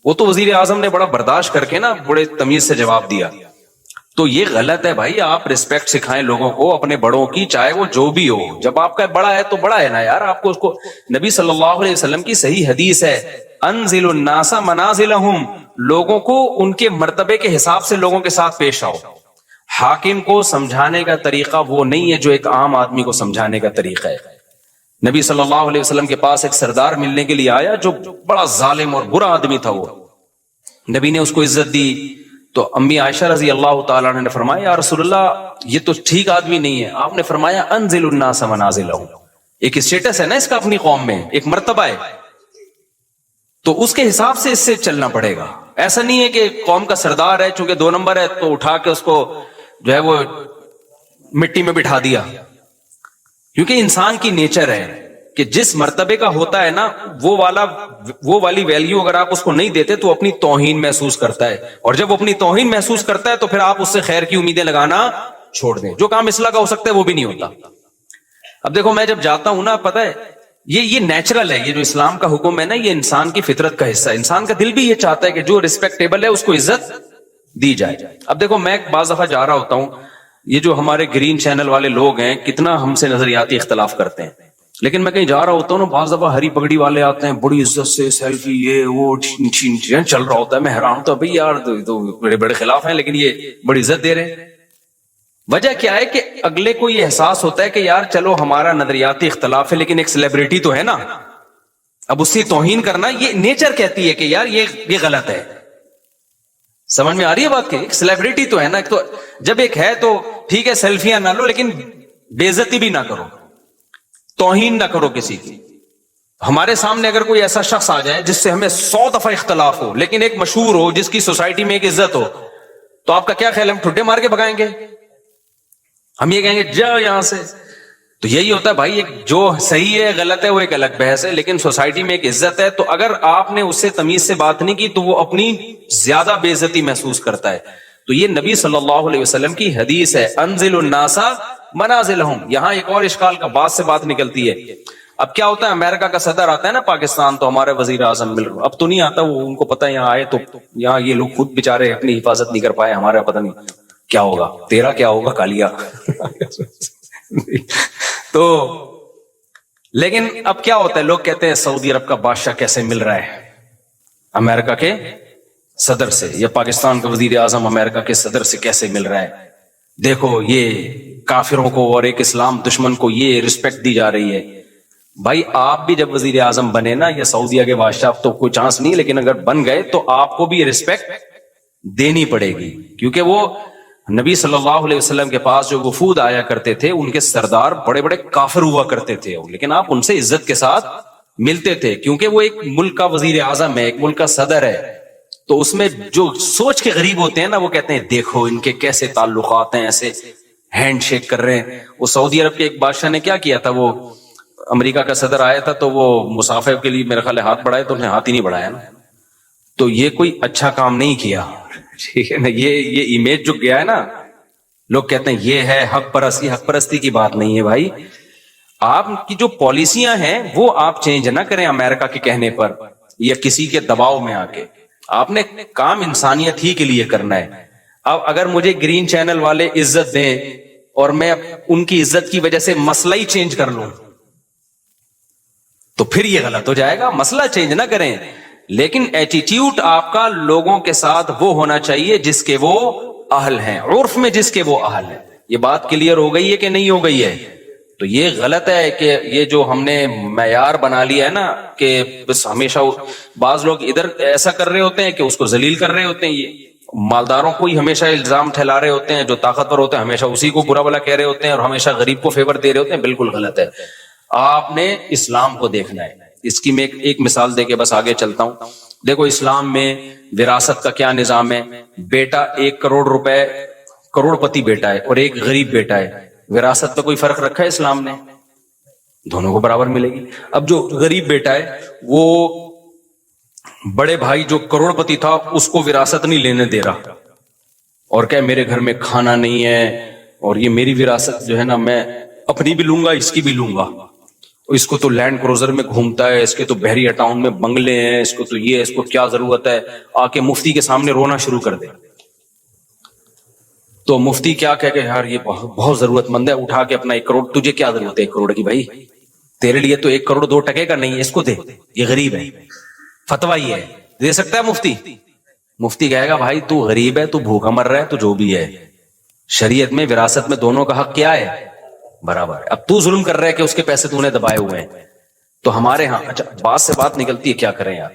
وہ تو وزیر اعظم نے بڑا برداشت کر کے نا بڑے تمیز سے جواب دیا. تو یہ غلط ہے بھائی, آپ ریسپیکٹ سکھائیں لوگوں کو اپنے بڑوں کی, چاہے وہ جو بھی ہو. جب آپ کا بڑا ہے تو بڑا ہے نا یار, آپ کو اس کو, نبی صلی اللہ علیہ وسلم کی صحیح حدیث ہے, انزل الناس منازلہم, لوگوں کو ان کے مرتبے کے حساب سے لوگوں کے ساتھ پیش آؤ. حاکم کو سمجھانے کا طریقہ وہ نہیں ہے جو ایک عام آدمی کو سمجھانے کا طریقہ ہے. نبی صلی اللہ علیہ وسلم کے پاس ایک سردار ملنے کے لیے آیا جو بڑا ظالم اور برا آدمی تھا. وہ نبی نے اس کو عزت دی, تو امی عائشہ رضی اللہ تعالیٰ عنہ نے فرمایا, یا رسول اللہ یہ تو ٹھیک آدمی نہیں ہے. آپ نے فرمایا انزل الناس منازلہم, ایک اسٹیٹس ہے نا اس کا اپنی قوم میں, ایک مرتبہ ہے, تو اس کے حساب سے اس سے چلنا پڑے گا. ایسا نہیں ہے کہ قوم کا سردار ہے, چونکہ 2 نمبر ہے تو اٹھا کے اس کو جو ہے وہ مٹی میں بٹھا دیا. کیونکہ انسان کی نیچر ہے کہ جس مرتبے کا ہوتا ہے نا, وہ والی ویلیو اگر آپ اس کو نہیں دیتے تو اپنی توہین محسوس کرتا ہے, اور جب وہ اپنی توہین محسوس کرتا ہے تو پھر آپ اس سے خیر کی امیدیں لگانا چھوڑ دیں. جو کام اصلاح کا ہو سکتا ہے وہ بھی نہیں ہوتا. اب دیکھو میں جب جاتا ہوں نا, پتہ ہے یہ نیچرل ہے, یہ جو اسلام کا حکم ہے نا, یہ انسان کی فطرت کا حصہ ہے. انسان کا دل بھی یہ چاہتا ہے کہ جو ریسپیکٹیبل ہے اس کو عزت دی جائے. اب دیکھو میں بعض دفعہ جا رہا ہوتا ہوں, یہ جو ہمارے گرین چینل والے لوگ ہیں کتنا ہم سے نظریاتی اختلاف کرتے ہیں, لیکن میں کہیں جا رہا ہوتا ہوں نا, بعض دفعہ ہری پگڑی والے آتے ہیں, بڑی عزت سے سیلفی یہ وہ چل رہا ہوتا ہے. میں حیران ہوتا ہوں, بھائی یار تو بڑے بڑے خلاف ہیں لیکن یہ بڑی عزت دے رہے ہیں. وجہ کیا ہے کہ اگلے کو یہ احساس ہوتا ہے کہ یار چلو ہمارا نظریاتی اختلاف ہے لیکن ایک سیلیبریٹی تو ہے نا، اب اس سے توہین کرنا یہ نیچر کہتی ہے کہ یار یہ غلط ہے. سمجھ میں آ رہی ہے بات؟ کہ ایک سیلیبریٹی تو ہے نا، تو جب ایک ہے تو ٹھیک ہے سیلفیاں نہ لو لیکن بے عزتی بھی نہ کرو، توہین نہ کرو کسی کی. ہمارے سامنے اگر کوئی ایسا شخص آ جائے جس سے ہمیں 100 دفعہ اختلاف ہو لیکن ایک مشہور ہو، جس کی سوسائٹی میں ایک عزت ہو، تو آپ کا کیا خیال ہے؟ ہم ٹھڈے مار کے بھگائیں گے؟ ہم یہ کہیں گے جاؤ یہاں سے؟ تو یہی ہوتا ہے بھائی، ایک جو صحیح ہے غلط ہے وہ ایک الگ بحث ہے، لیکن سوسائٹی میں ایک عزت ہے، تو اگر آپ نے اس سے تمیز سے بات نہیں کی تو وہ اپنی زیادہ بے عزتی محسوس کرتا ہے. تو یہ نبی صلی اللہ علیہ وسلم کی حدیث ہے، انزل الناس منازلہم. یہاں ایک اور اشکال کا بات سے بات نکلتی ہے. اب کیا ہوتا ہے، امریکہ کا صدر آتا ہے نا پاکستان، تو ہمارے وزیر اعظم مل رہا، اب تو نہیں آتا وہ، ان کو پتہ ہے یہاں آئے تو یہاں یہ لوگ خود بےچارے اپنی حفاظت نہیں کر پائے، ہمارا پتہ نہیں کیا ہوگا، تیرا کیا ہوگا کالیا. تو لیکن اب کیا ہوتا ہے، لوگ کہتے ہیں سعودی عرب کا بادشاہ کیسے مل رہا ہے امریکہ کے صدر سے، یا پاکستان کا وزیر اعظم امریکہ کے صدر سے کیسے مل رہا ہے، دیکھو یہ کافروں کو اور ایک اسلام دشمن کو یہ رسپیکٹ دی جا رہی ہے. بھائی آپ بھی جب وزیر اعظم بنے نا، یا سعودیہ کے بادشاہ، تو کوئی چانس نہیں، لیکن اگر بن گئے تو آپ کو بھی یہ رسپیکٹ دینی پڑے گی، کیونکہ وہ نبی صلی اللہ علیہ وسلم کے پاس جو وفود آیا کرتے تھے ان کے سردار بڑے بڑے کافر ہوا کرتے تھے، لیکن آپ ان سے عزت کے ساتھ ملتے تھے، کیونکہ وہ ایک ملک کا وزیر اعظم ہے، ایک ملک کا صدر ہے. تو اس میں جو سوچ کے غریب ہوتے ہیں نا، وہ کہتے ہیں دیکھو ان کے کیسے تعلقات ہیں، ایسے ہینڈ شیک کر رہے ہیں. وہ سعودی عرب کے ایک بادشاہ نے کیا کیا تھا، وہ امریکہ کا صدر آیا تھا تو وہ مسافر کے لیے میرے خیال ہے ہاتھ بڑھائے، تو انہیں ہاتھ ہی نہیں بڑھایا نا. تو یہ کوئی اچھا کام نہیں کیا، ٹھیک ہے نا. یہ امیج جو گیا ہے نا، لوگ کہتے ہیں یہ ہے حق پرستی. حق پرستی کی بات نہیں ہے بھائی، آپ کی جو پالیسیاں ہیں وہ آپ چینج نہ کریں امریکہ کے کہنے پر یا کسی کے دباؤ میں آ کے. آپ نے کام انسانیت ہی کے لیے کرنا ہے. اب اگر مجھے گرین چینل والے عزت دیں اور میں ان کی عزت کی وجہ سے مسئلہ ہی چینج کر لوں تو پھر یہ غلط ہو جائے گا. مسئلہ چینج نہ کریں، لیکن ایٹیٹیوڈ آپ کا لوگوں کے ساتھ وہ ہونا چاہیے جس کے وہ اہل ہیں، عرف میں جس کے وہ اہل ہیں. یہ بات کلیئر ہو گئی ہے کہ نہیں ہو گئی ہے؟ تو یہ غلط ہے کہ یہ جو ہم نے معیار بنا لیا ہے نا کہ بس ہمیشہ بعض لوگ ادھر ایسا کر رہے ہوتے ہیں کہ اس کو ذلیل کر رہے ہوتے ہیں، یہ مالداروں کو ہی ہمیشہ الزام ٹھہلا رہے ہوتے ہیں، جو طاقتور ہوتے ہیں ہمیشہ اسی کو برا بلا کہہ رہے ہوتے ہیں اور ہمیشہ غریب کو فیور دے رہے ہوتے ہیں. بالکل غلط ہے. آپ نے اسلام کو دیکھنا ہے. اس کی میں ایک مثال دے کے بس آگے چلتا ہوں. دیکھو اسلام میں وراثت کا کیا نظام ہے. بیٹا 1 کروڑ روپے، کروڑ پتی بیٹا ہے اور ایک غریب بیٹا ہے، وراثت پہ کوئی فرق رکھا ہے اسلام نے؟ دونوں کو برابر ملے گی. اب جو غریب بیٹا ہے وہ بڑے بھائی جو کروڑ پتی تھا اس کو وراثت نہیں لینے دے رہا اور کہ میرے گھر میں کھانا نہیں ہے اور یہ میری وراثت جو ہے نا میں اپنی بھی لوں گا اس کی بھی لوں گا. اس کو تو لینڈ کروزر میں گھومتا ہے، اس کے تو بحریہ ٹاؤن میں بنگلے ہیں، اس کو تو یہ، اس کو کیا ضرورت ہے. آ کے مفتی کے سامنے رونا شروع کر دے تو مفتی کیا کہہ کہ یار یہ بہت ضرورت مند ہے، اٹھا کے اپنا 1 کروڑ، تجھے کیا ضرورت ہے 1 کروڑ کی بھائی، تیرے لیے تو 1 کروڑ 2 ٹکے کا نہیں ہے، اس کو دے، یہ غریب ہے. فتویٰ یہ ہے، دے سکتا ہے مفتی؟ مفتی کہے گا بھائی تو غریب ہے، تو بھوکا مر رہا ہے، تو جو بھی ہے شریعت میں وراثت میں دونوں کا حق کیا ہے؟ برابر ہے. اب تو ظلم کر رہا ہے کہ اس کے پیسے تو نے دبائے ہوئے ہیں. تو ہمارے ہاں اچھا بات سے بات نکلتی ہے، کیا کریں یار.